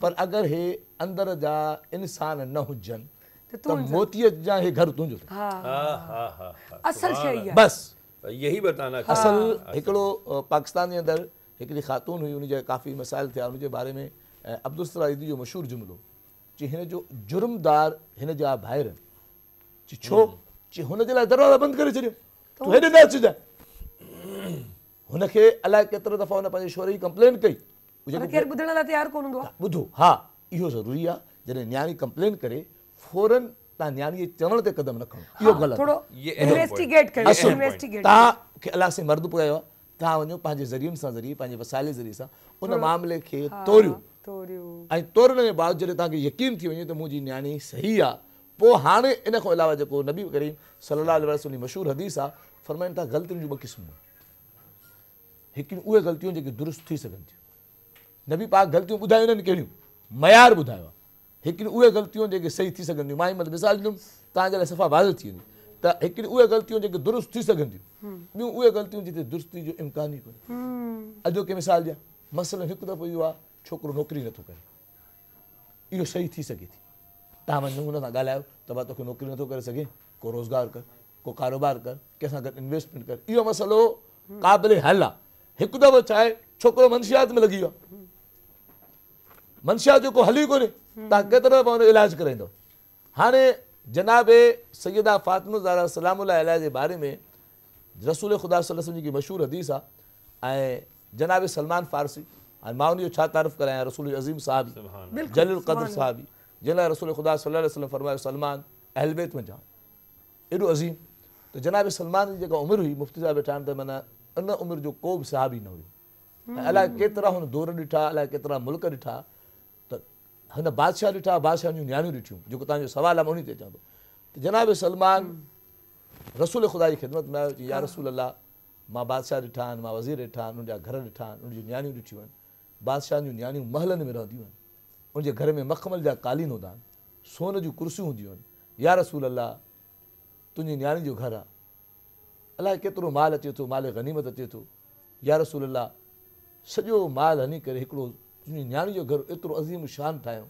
पर अगरि हे अंदरि जा इंसान न हुजनि त मोतीअ जा हे घर तुंहिंजो बसि। यही बताना असल हिकिड़ो पाकिस्तान जे अंदरि हिकिड़ी ख़ातून हुई, उनजा काफ़ी मसाइल थिया, उनजे बारे में अब्दुल सत्तार ईदी जो मशहूरु जुमिलो चई हिन जो जुर्मदार हिन जा भाइर चई छो, चई हुन जे लाइ दरवाज़ा बंदि करे छॾियो, तूं हेॾे न अचिजांइ। हुनखे अलाए केतिरो दफ़ा हुन पंहिंजे शोहर जी कंप्लेन कई, ॿुधण लाइ तयारु कोन हूंदो आहे। ॿुधो, हा इहो ज़रूरी आहे, जॾहिं न्याणी कंप्लेन करे फौरन तव्हां न्याणीअ चवण ते क़दम न खणो, इहो ग़लति आहे। तव्हांखे अलाह से मर्द पुॻायो आहे, तव्हां वञो पंहिंजे ज़रियनि सां ज़रिए, पंहिंजे वसाइल ज़रिए सां उन मामले खे तोड़ियो, ऐं तोड़ण जे बाद जॾहिं तव्हांखे यकीन थी वञे त मुंहिंजी न्याणी सही आहे, पोइ हाणे इन खां अलावा जेको नबी करीम सल्लल्लाहु अलैहि वसल्लम जी मशहूरु हदीस आहे, फरमाइनि था ग़लतियुनि जूं ॿ क़िस्मूं, हिकिड़ियूं उहे ग़लतियूं जेके दुरुस्त थी सघनि थियूं, नबी पाक ग़लतियूं ॿुधायूं आहिनि कहिड़ियूं, मयार ॿुधायो आहे, हिकिड़ियूं उहे ग़लतियूं जेके सही थी सघनि थियूं, मां हिन महिल मिसाल ॾींदुमि तव्हांजे लाइ सफ़ा वाज़ थी वेंदी, त हिकिड़ियूं उहे ग़लतियूं जेके दुरुस्त थी सघनि थियूं, ॿियूं उहे ग़लतियूं जिते दुरुस्ती जो इम्कान ई कोन्हे। अॼोके मिसाल ॾियां, मसइलो हिकु दफ़ो इहो आहे छोकिरो नौकिरी नथो करे, इहो सही थी सघे थी, तव्हां वञो हुन सां ॻाल्हायो त भाउ तोखे नौकिरी नथो करे सघे, को रोज़गार कर, को कारोबार कर, कंहिंसां गॾु इन्वेस्टमेंट कर, इहो मसइलो क़ाबिल हल आहे। हिकु दफ़ो छा आहे छोकिरो मंशियात में लॻी वियो आहे, मंशियात जेको हली कोन्हे, तव्हां केतिरा दफ़ा हुनजो इलाजु कराईंदव। हाणे जनाबे सैयदा फातिमा ज़हरा सलामुल्लाह अलैहा जे बारे में रसूल ख़ुदा सल्लल्लाहु अलैहि वसल्लम जी मशहूरु हदीस आहे, ऐं जनाब सलमान फारसी, हाणे मां उनजो छा तारीफ़ करायां, रसूल अज़ीम साहबी जलील क़द्र साहबी, जिन लाइ रसूल ख़ुदा सल्लल्लाहु अलैहि वसल्लम फरमायो सलमान अहल बैत में जाओ, एॾो अज़ीम। त जनाब सलमान जी जेका उमिरि हुई, मुफ़्ती साहिब वेठा आहिनि त माना उन उमिरि जो को बि सहाबी न हुयो, अलाए केतिरा हुन दौर ॾिठा, अलाए केतिरा मुल्क ॾिठा, त हिन बादशाह ॾिठा, बादशाह जूं न्याणियूं ॾिठियूं, जेको तव्हांजो सुवालु आहे मां उन ते चवां थो। त जनाब सलमान रसूल ख़ुदा जी ख़िदमत में आयो, चई या रसूल अल्लाह, मां बादशाह ॾिठा आहिनि, मां वज़ीर ॾिठा आहिनि, उनजा घर ॾिठा आहिनि, उनजी न्याणियूं ॾिठियूं आहिनि, बादशाह जूं न्याणियूं महलनि में रहंदियूं आहिनि, उनजे घर में मखमल जा कालीन हूंदा आहिनि, सोन जूं कुर्सियूं हूंदियूं आहिनि, या रसूल अल्लाह तुंहिंजी न्याणी जो घरु आहे, अलाए केतिरो माल अचे थो, माल गनीमत अचे थो, या रसूल अल्लाह सॼो माल हणी करे हिकिड़ो तुंहिंजी न्याणी जो घरु एतिरो अज़ीम शान ठाहियो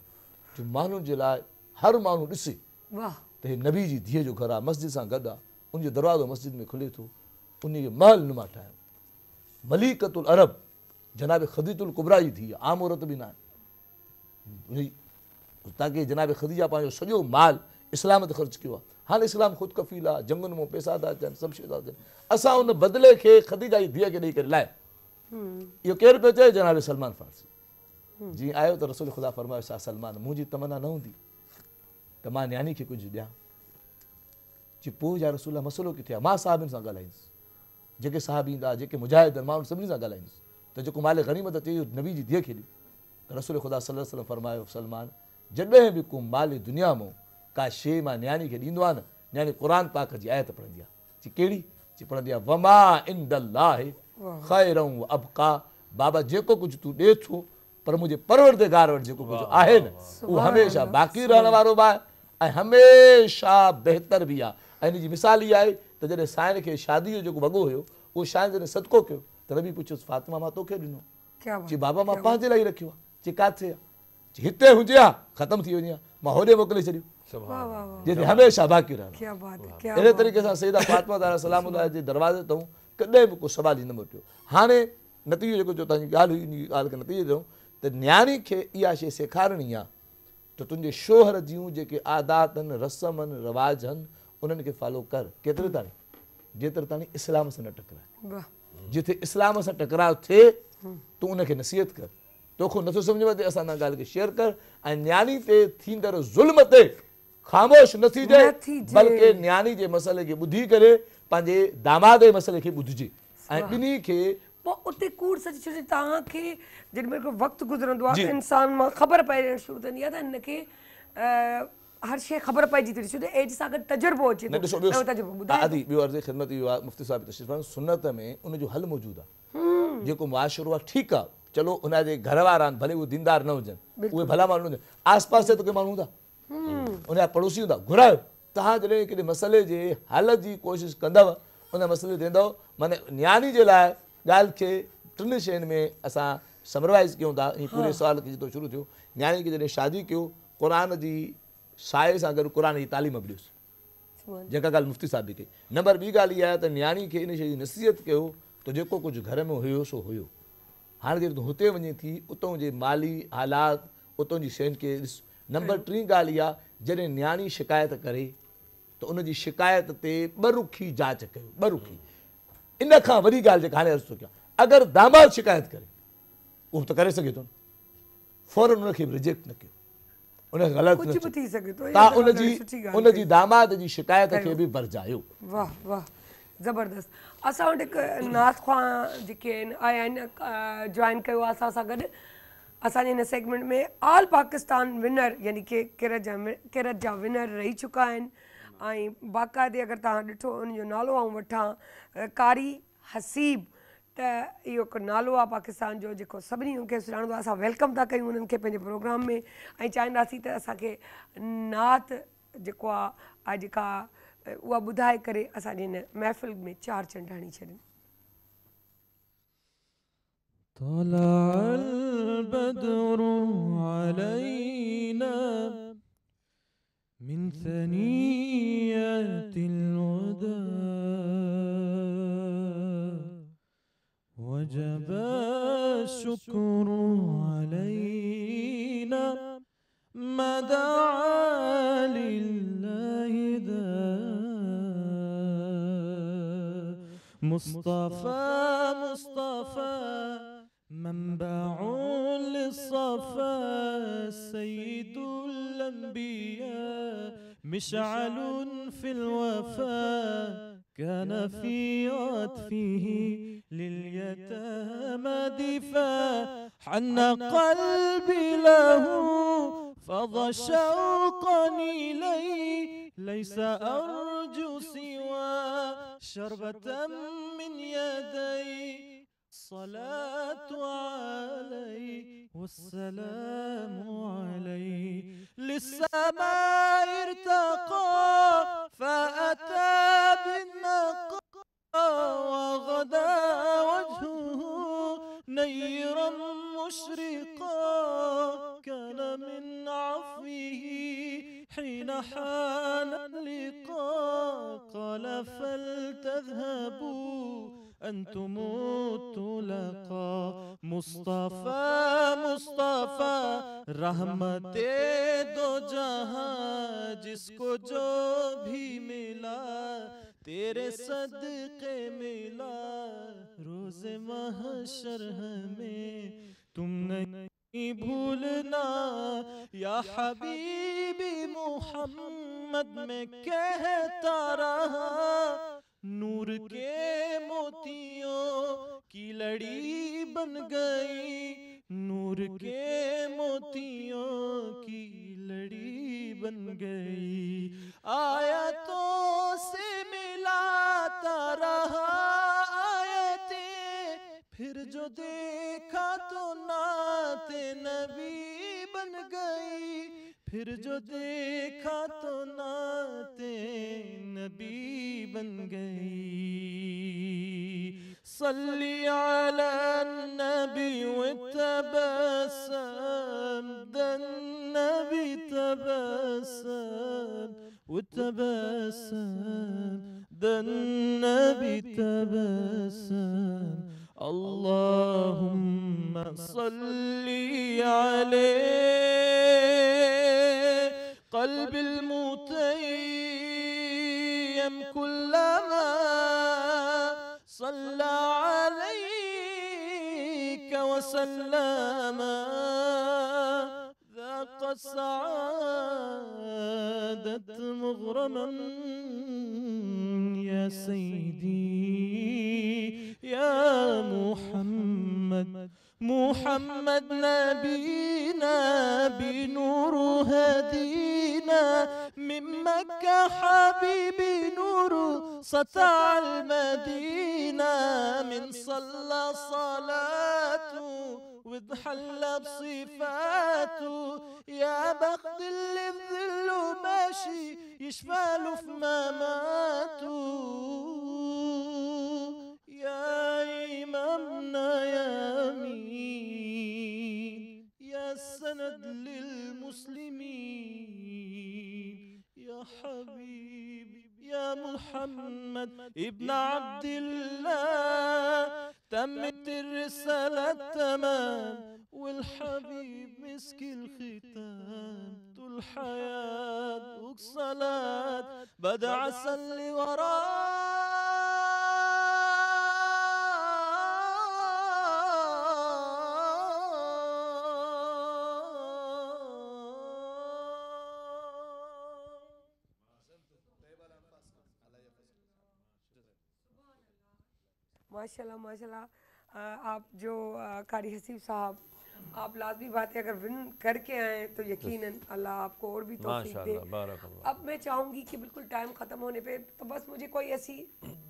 जो माण्हुनि जे लाइ हर माण्हू ॾिसे त हे नबी जी धीअ जो घरु आहे, मस्जिद सां गॾु आहे, उनजो दरवाज़ो मस्जिद में खुले थो, उनखे महल नुमा ठाहियो। मलिकतुल अरब जनाब ख़दीजतुल कुबरा जी धीअ, आम औरत बि न आहे, ताकी जनाब ख़दीजा पंहिंजो सॼो माल इस्लाम ते ख़र्चु कयो आहे। हाणे इस्लाम ख़ुदि कफ़ील आहे, जंगुनि मां पैसा था अचनि, सभु शइ था अचनि, असां उन बदिले खे ख़दीजा जी धीअ खे ॾेई करे लाइ, इहो केरु पियो चए, जनाब सलमान फारसी। जीअं आयो त रसूल ख़ुदा फरमायो छा सलमान, मुंहिंजी तमन्ना न हूंदी त मां न्याणी खे कुझु ॾियां, जी पोइ या रसूल मसइलो किथे आहे, मां साहिबनि सां ॻाल्हाईंदुसि, जेके साहिब ईंदा, जेके मुजाहिद आहिनि, मां उन सभिनी सां ॻाल्हाईंदुसि त जेको माल गनीमत अचे इहो नबी जी धीअ खे ॾियो। त रसूल ख़ुदा सल्लल्लाहु अलैहि वसल्लम फरमायो सलमान, जॾहिं बि को माल दुनिया मां का शइ मां न्याणी खे ॾींदो आहे न, न्याणी क़ुरान पाक जी आयत पढ़ंदी आहे, जी कहिड़ी, जी पढ़ंदी आहे वमा इंदल्लाहि खैरun व अबका, बाबा जेको कुझु तूं ॾे थो पर मुंहिंजे परवरदिगार वटि जेको कुझु आहे न उहो हमेशह बाक़ी रहण वारो बि आहे ऐं हमेशह बहितर बि आहे। ऐं हिन जी मिसाल इहा आहे त जॾहिं साईं खे शादीअ जो जेको वॻो हुयो उहो साईं जॾहिं सदको कयो त रबी पुछियोसि फातिमा मां तोखे ॾिनो, चई बाबा मां पंहिंजे लाइ रखियो आहे, चई काथे आहे, चई हिते हुजे हा ख़तमु थी वञे हा, मां होॾे मोकिले छॾियो, जिते हमेशह बाक़ी रहणो। अहिड़े तरीक़े सां सैयदा फातिमा ज़हरा सलामुल्लाह जे दरवाज़े तां कॾहिं बि को सवाल ई न मोटियो। हाणे नतीजो जेको जो तव्हांजी ॻाल्हि हुई इन ॻाल्हि खे नतीजो ॾियूं त न्याणी खे इहा शइ सेखारणी आहे त तुंहिंजे शोहर जूं जेके आदात आहिनि, रस्म आहिनि, रवाज आहिनि, उन्हनि खे फॉलो कर, केतिरे ताईं, जेतिरे ताईं इस्लाम सां न टकराए, जिथे इस्लाम सां टकराव थिए तूं उनखे नसीहत कर, तोखो नथो समझ में अचे असां ॻाल्हि खे शेयर कर ऐं न्याणी ते थींदड़ ज़ुल्म ते ख़ामोश न थी जाए बल्कि न्याणी जे मसइले खे ॿुधी करे पंहिंजे दामाद जे मसइले खे ॿुधिजे ऐं ॿिन्ही खे पोइ उते कूड़ सच छो तव्हांखे जेॾी महिल को वक़्तु गुज़रंदो आहे इंसान मां ख़बर पइणु शुरू थींदी आहे त हिनखे हर शइ ख़बर पइजी थी छो त एज सां गॾु तजुर्बो अचे थो। आदि ॿियो अर्ज़ ख़िदमत इहो आहे मुफ़्ती साहिब तशरीफ़ फरमायो सुन्नत में उनजो हल मौजूदु आहे जेको मुआशिरो आहे ठीकु आहे चलो उनजे घर वारा आहिनि भले उहे दीनदार न हुजनि उहे भला माण्हू हुजनि आस पास ते के माण्हू हूंदा उनजा पड़ोसी हूंदा घुरायो तव्हां जॾहिं केॾे मसइले जे हल जी कोशिशि कंदव उन मसइले ते वेंदव माने न्याणी जे लाइ ॻाल्हि खे टिनि शयुनि में असां समरवाइज़ कयूं था ईअं पूरे सुवाल खे जितो शुरू थियो न्याणी खे जॾहिं शादी कयो क़ुर जी साए सां गॾु क़ुर जी तालीम बि ॾियोसि जेका ॻाल्हि मुफ़्ती साहिब बि कई नंबर ॿी ॻाल्हि इहा आहे त न्याणी खे इन शइ जी नसीहत कयो त जेको कुझु घर में हुयो सो हुयो हाणे जॾहिं तूं हुते वञे थी उतां जे माली हालात उतां जी शयुनि खे ॾिस नंबर टी ॻाल्हि इहा जॾहिं न्याणी शिकायत करे त उनजी शिकायत ते ॿरुखी जांच कयो ॿरुखी इन खां वॾी ॻाल्हि जेका हाणे अर्ज़ु थो कयां अगरि दामाद शिकायत करे उहो त करे सघे थो फौरन उनखे बि रिजेक्ट न कयो उनखे ग़लति न चयो तव्हां उनजी दामाद जी शिकायत खे बि भरजायो। वाह वाह ज़बरदस्त। असां वटि हिकु नात ख़्वां जेके आया आहिनि जॉइन कयो आहे असां सां गॾु असांजे हिन सेगमेंट में ऑल पाकिस्तान विनर यानी कि किरत जा विनर रही चुका आहिनि ऐं बाक़ाइदे अगरि तव्हां ॾिठो उनजो नालो आऊं वठां कारी हसीब त इहो हिकु नालो आहे पाकिस्तान जो जेको सभिनी खे सुञाणंदो आहे असां वेलकम था कयूं उन्हनि खे पंहिंजे प्रोग्राम में ऐं चाहींदासीं त असांखे नात जेको आहे जेका उहा ॿुधाए करे असांजे हिन महफ़िल में चार चंड हणी छॾनि। طلع البدر علينا من ثنيات الوداع وجب الشكر علينا ما دعا لله داع مصطفى مصطفى منبع للصفا سيد الأنبياء مشعل في الوفاء كان في عطفه لليتامى دفاع حن قلبي له فضى شوقا إليه ليس أرجو سوى شربة من يدي الصلاة عليه والسلام عليه للسماء ارتقى فأتى بالنقى وغدا وجهه نيرا مشرقا كان من عفوه حين حان اللقاء قال فلتذهبوا أنتم الطلقاء مصطفى مصطفى रहमत दो जहां जिसको जो भी मिला तेरे सदके मिला रोज़ महशर हमें तुम नहीं भूलना या हबीबी मोहम्मद में कहता रहा नूर के मोतियों की लड़ी बन गई नूर के मोतियों की लड़ी बन गई आयतों से मिलाता रहा आयतें फिर जो देखा तो नाते नबी बन गई फिर जो देखा तो नाते नबी बन गई सल्ली अला नबी वतबसम नबी तबसम वतबसम नबी तबसम اللهم صل عليه قلب المتيم كلما صلى عليك عليك وسلم ذاق السعادة مغرما يا سيدي يا محمد محمد نبينا بنور هدينا من مكة حبيبي نور سطع المدينة من صلى صلاته وضحل بصفاته يا بخت اللي بظله ماشي يشفاله في مماته يا إمامنا يا أمين يا سند للمسلمين يا حبيبي يا محمد ابن عبد الله تمت الرسالة تمام والحبيب مسك الختام طول حياة وصلاة بدع أصلي माशाल्लाह माशाल्लाह। आप जो कारी हसीब साहब, आप लाजमी बात है अगर विन करके आए तो यकीनन अल्लाह आपको और भी तौफीक दे। अब मैं चाहूँगी कि बिल्कुल टाइम ख़त्म होने पे तो बस मुझे कोई ऐसी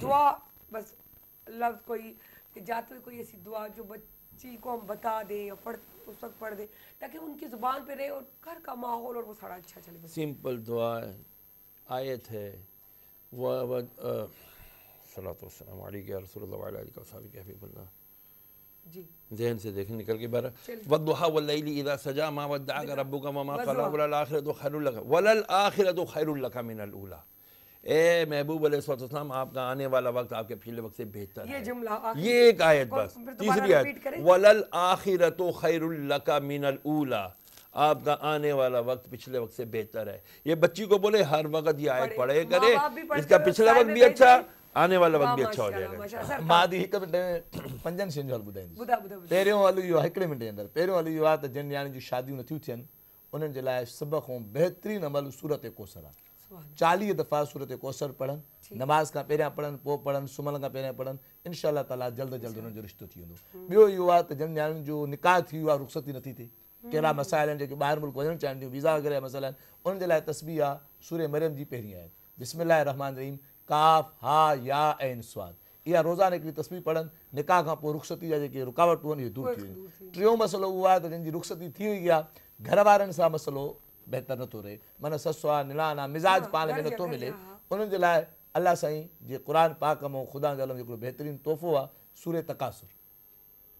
दुआ, बस लफ्ज़ कोई जाते हुए कोई ऐसी दुआ जो बच्ची को हम बता दें या उस वक्त पढ़ दें ताकि उनकी ज़ुबान पे रहे और घर का माहौल और वो सारा अच्छा चले। सिंपल दुआ आयत है सलातुस्सलाम अलैका या रसूलल्लाह व अला आलिका व सहबिका हबीबल्लाह। जी ज़हन से देख निकल के बारह वद्दुहा वल्लैलि इज़ा सजा मा वद्दअक रब्बुका व मा क़ला वलल आखिरतु खैरुल लका मिनल ऊला। ए महबूब अलैहिस्सलाम आपका आने वाला वक्त आपके पिछले वक्त से बेहतर है। ये एक आयत बस। तीसरी आयत वलल आखिरतु खैरुल लका मिनल ऊला, आपका आने वाला वक्त पिछले वक्त से बेहतर है। ये बच्ची को बोले हर वक्त ये आयत पढ़े करे, इसका पिछला वक्त भी अच्छा, आने वाला वक्त भी अच्छा हो जाएगा। मादी हिक मिनट पंजन शयुनि जो ॿुधाईंदुसि। पहिरियों वालो इहो आहे, हिकिड़े मिंट जे अंदरि पहिरियों वालो इहो आहे त जिन न्याणियुनि जूं शादियूं नथियूं थियनि उन्हनि जे लाइ सभ खां बहितरीनु अमल सूरत कौसर आहे। 40 दफ़ा सूरत कौसर पढ़नि, नमाज़ खां पहिरियां पढ़नि, पोइ पढ़नि, सुम्हण खां पहिरियां पढ़नि, इंशाअल्लाह ताला जल्द जल्द उन्हनि जो रिश्तो थी वेंदो। ॿियो इहो आहे त जिन न्याणियुनि जो निकाह थी वियो आहे, रुख़सती नथी थिए, कहिड़ा मसाइल आहिनि जेके ॿाहिरि मुल्क वञणु चाहिनि थियूं, वीज़ा वग़ैरह मसाइल आहिनि, उन्हनि जे लाइ तस्बीह आहे सूरह मरियम जी पहिरीं आयत बिस्मिल्लाहिर रहमानिर रहीम काफ हा या ऐन स्वाद। इहा रोज़ाना हिकिड़ी तस्बीह पढ़नि, निकाह खां पोइ रुख़सती जा जेके रुकावटूं आहिनि इहे दूर थी वेंदियूं। टियों मसइलो उहो आहे त जिन जी रुख़सती थी वई आहे घर वारनि सां मसइलो बहितर नथो रहे, माना ससु आहे निणान आहे मिज़ाज पाण में नथो मिले, उन्हनि जे लाइ अलाह साईं जे क़ुर पाक मां ख़ुदा जो अलम हिकिड़ो बहितरीनु तोहफ़ो आहे सूरह तकासुर।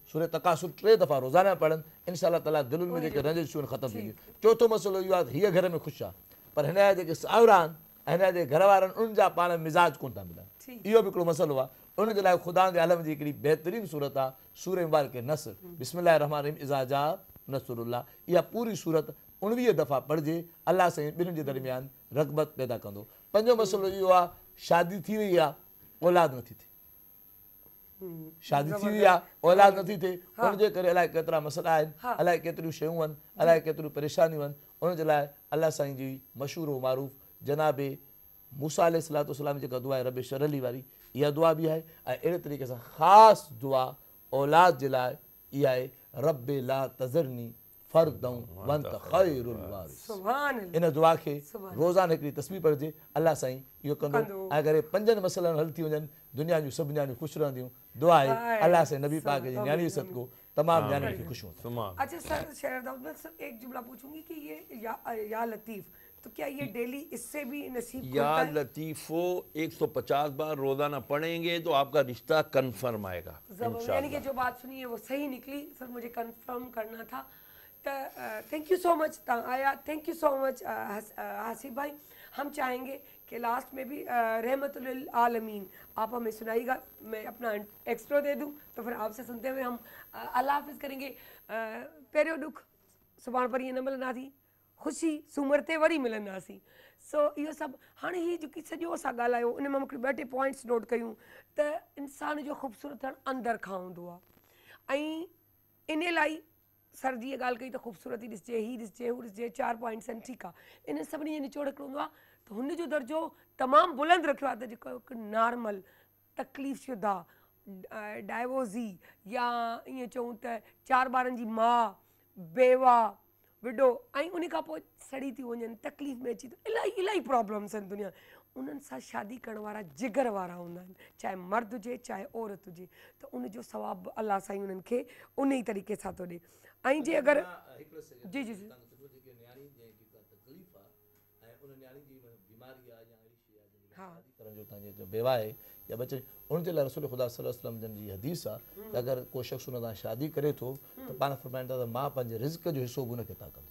सूरह तकासुर 3 दफ़ा रोज़ाना पढ़नि, इंशाअल्लाह ताला दिलुनि में जेके रंजिशूं आहिनि ख़तमु थी वेंदियूं। चौथों मसइलो इहो आहे त हीअ घर में ख़ुशि आहे पर हिन जा जेके साहुरा आहिनि ऐं हिन जे घर वारनि उन्हनि जा पाण मिज़ाज कोन था मिलनि, इहो बि हिकिड़ो मसइलो आहे। उन जे लाइ ख़ुदा जे आलम जी हिकिड़ी बहितरीनु सूरत आहे सूरह मुबारक नस्र बिस्मिल्लाहिर रहमानिर रहीम इज़ा जा नस्रुल्लाह। इहा पूरी सूरत 19 दफ़ा पढ़िजे, अलाह साईं ॿिन्हिनि जे दरमियान रग़बत पैदा कंदो। पंजो मसइलो इहो आहे शादी थी वई आहे औलाद नथी थिए, शादी थी वई आहे औलाद नथी थिए, उनजे करे अलाए केतिरा मसइला आहिनि, अलाए केतिरियूं शयूं आहिनि, अलाए केतिरियूं परेशानियूं आहिनि। उनजे लाइ अलाह साईं जी मशहूर व मारूफ़ जनाबे मूसा अलैहिस्सलाम जेका दुआ आहे रब शरली वारी, इहा दुआ बि आहे। ऐं अहिड़े तरीक़े सां ख़ासि दुआ औलाद जे लाइ इहा आहे रब ला तज़रनी फर्दं वंत खैरुल वारिस। इन दुआ खे रोज़ाना हिकिड़ी तस्बीह पढ़िजे, अलाह साईं इहो कंदो। ऐं अगरि 5 मसइलनि हल थी वञनि, दुनिया जूं सभु न्याणियूं ख़ुशि रहंदियूं। दुआ आहे अलाह साईं नबी पाक जी न्याणी सदको तमाम न्याणियुनि खे ख़ुशियूं। अच्छा सर शहरदार, मैं सिर्फ एक जुमला पूछूंगी कि ये या लतीफ़ तो क्या ये डेली इससे भी नसीब या लतीफ़ो 150 बार रोज़ाना पढ़ेंगे तो आपका रिश्ता कन्फर्म आएगा इंशाअल्लाह। यानी कि जो बात सुनी है वो सही निकली सर, मुझे कन्फर्म करना था। थैंक यू सो मच आया, थैंक यू सो मच हासिब भाई। हम चाहेंगे कि लास्ट में भी रहमतुल आलमीन आप हमें सुनाइएगा, मैं अपना एक्स्ट्रा दे दूं तो फिर आपसे सुनते हुए हम अल्लाह हाफिज़ करेंगे। पहिरियों दुख सुभाणे परीहं न मिलंदासीं, ख़ुशी सूमरते वरी मिलंदासीं। सो इहो सभु हाणे हीअ जेकी सॼो असां ॻाल्हायो उन मां मूंखे 2 टे पॉइंट्स नोट कयूं त इंसान जो ख़ूबसूरत थियणु अंदरि खां हूंदो आहे ऐं इन लाइ सर जी ॻाल्हि कई त ख़ूबसूरती ॾिसजे, ही ॾिसजे, हू ॾिसजे, 4 पॉइंट्स आहिनि, ठीकु आहे। इन सभिनी जो निचोड़ हिकिड़ो हूंदो आहे त हुनजो दर्जो तमामु बुलंद रखियो आहे त जेको हिकु नॉर्मल तकलीफ़ शुदा डाइवोर्सी या ईअं चऊं त 4 ॿारनि जी माउ, बेवा, विडो, ऐं उन खां पोइ सड़ी थी वञनि, तकलीफ़ में अची थो, इलाही प्रॉब्लम्स आहिनि दुनिया। उन्हनि सां शादी करण वारा जिगर वारा हूंदा आहिनि, चाहे मर्द हुजे चाहे औरत हुजे, त उनजो सवाबु अलाह साईं उन्हनि खे उन ई तरीक़े सां थो ॾिए। ऐं जे अगरि जी जी जी बेवा आहे या बच्चे उनजे लाइ रसूल ख़ुदा सल्लल्लाहु अलैहि वसल्लम जी हदीस आहे त अगरि को शख़्स उन सां शादी करे थो त पाण फरमाइनि था त मां पंहिंजे रिज़्क़ जो हिसो बि उनखे था कनि।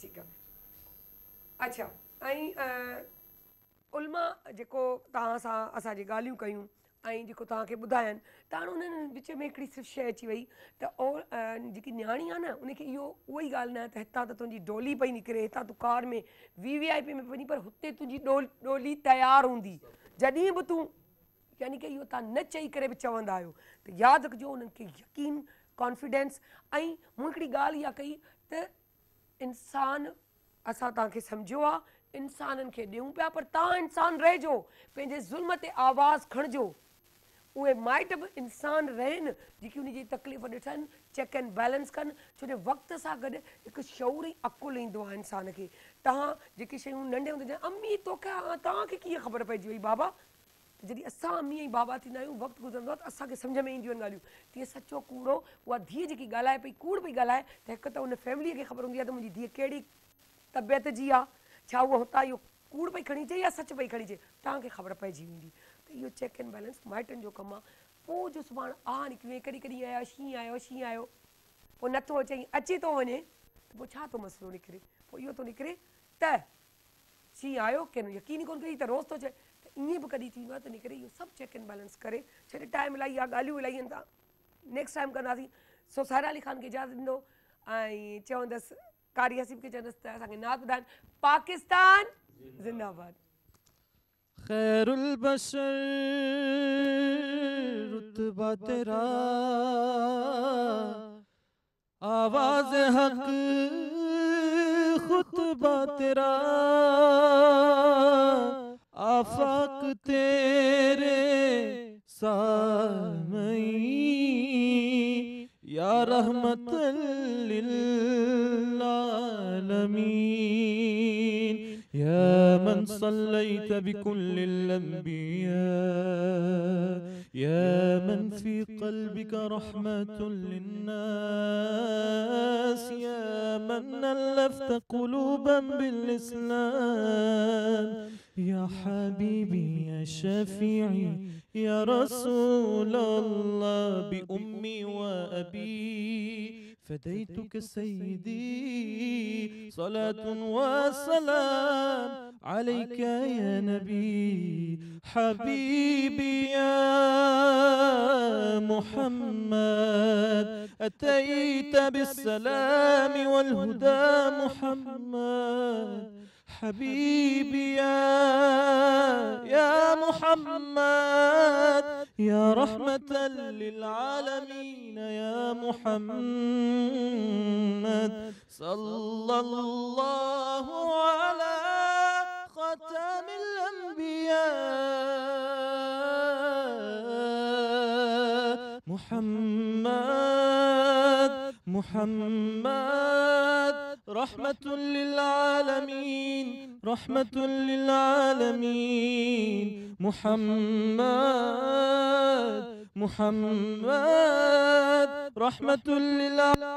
ठीकु आहे। अच्छा, ऐं उलमा जेको तव्हां सां असांजी ॻाल्हियूं कयूं ऐं जेको तव्हांखे ॿुधायनि त हाणे उन्हनि विच में हिकिड़ी सिर्फ़ु शइ अची वई त जेकी न्याणी आहे न उनखे इहो उहा ई ॻाल्हि न आहे त हितां त तुंहिंजी डोली पई निकिरे, हितां तूं कार में VVIP में वञी, पर हुते तुंहिंजी डोली तयारु हूंदी जॾहिं बि तूं, यानी की इहो तव्हां न चई करे बि चवंदा आहियो त यादि रखिजो उन्हनि खे यकीन, कॉन्फिडेंस। ऐं मूं हिकिड़ी ॻाल्हि इहा कई त इंसान असां तव्हांखे सम्झो आहे, इंसाननि खे ॾियूं पिया, पर तव्हां इंसान रहिजो, पंहिंजे ज़ुल्म ते आवाज़ु खणिजो। उहे माइट बि इंसान रहनि जेकी उनजी तकलीफ़ ॾिठनि, चेक एंड बैलेंस कनि, छो जो वक़्त सां गॾु हिकु शऊरी अकुलु ईंदो आहे इंसान खे। तव्हां जेकी शयूं नंढे हूंदे अम्मी तोखे तव्हांखे कीअं ख़बर पइजी वई बाबा, जॾहिं असां अम्मी ऐं बाबा थींदा आहियूं, वक़्तु गुज़रंदो आहे त असांखे सम्झ में ईंदियूं आहिनि ॻाल्हियूं। तीअं सचो कूड़ो, उहा धीउ जेकी ॻाल्हाए पई कूड़ पई ॻाल्हाए त हिकु त उन फैमिलीअ खे ख़बर हूंदी आहे त मुंहिंजी धीउ कहिड़ी तबियत जी आहे, छा उहा हुतां इहो कूड़ पई खणी अचे या सच पई खणी अचे, तव्हांखे ख़बर पइजी वेंदी। त इहो चेक एंड बैलेंस माइटनि जो कमु आहे। पोइ जो सुभाणे निकिरे, कॾहिं कॾहिं आयो, शींहं आयो, शींहं आयो, पोइ नथो अचे, अची थो वञे त पोइ छा थो मसइलो निकिरे, पोइ इहो थो निकिरे त शींहं आयो की यकीन ई कोन कई त रोज़ थो चए, त ईअं बि कॾहिं थींदो आहे त निकिरे। इहो सभु चेक एंड बैलेंस करे, छो जो टाइम इलाही आहे, ॻाल्हियूं इलाही आहिनि, तव्हां नेक्स्ट टाइम कंदासीं। सो सारा अली ख़ान खे इजाज़त ॾींदो ऐं चवंदसि कारी हसीब खे चवंदसि त असांखे नात ॿुधाइनि, पाकिस्तान ज़िंदाबाद। खैरुल बशर रुतबा तेरा, आवाज़ हक खुतबा तेरा, आफाक तेरे सामई या रहमतल लिल आलमीन, या मन सल्लैत बिकुल्लिल अंबिया, या मन फी क़ल्बिका रहमतुल लिन्नास, या मन अल्लफ़्त क़ुलूबन बिल इस्लाम, या हबीबी या शफीई या रसूल अल्लाह बि उम्मी व अबी فديتك سيدي صلاة وسلام عليك يا نبي حبيبي يا محمد، أتيت بالسلام والهدى محمد، حبيبي يا محمد، يا رحمة للعالمين يا محمد، صلى الله على ختم الأنبياء محمد، محمد رحمة للعالمين، رحمة للعالمين، محمد، محمد رحمة للعالمين.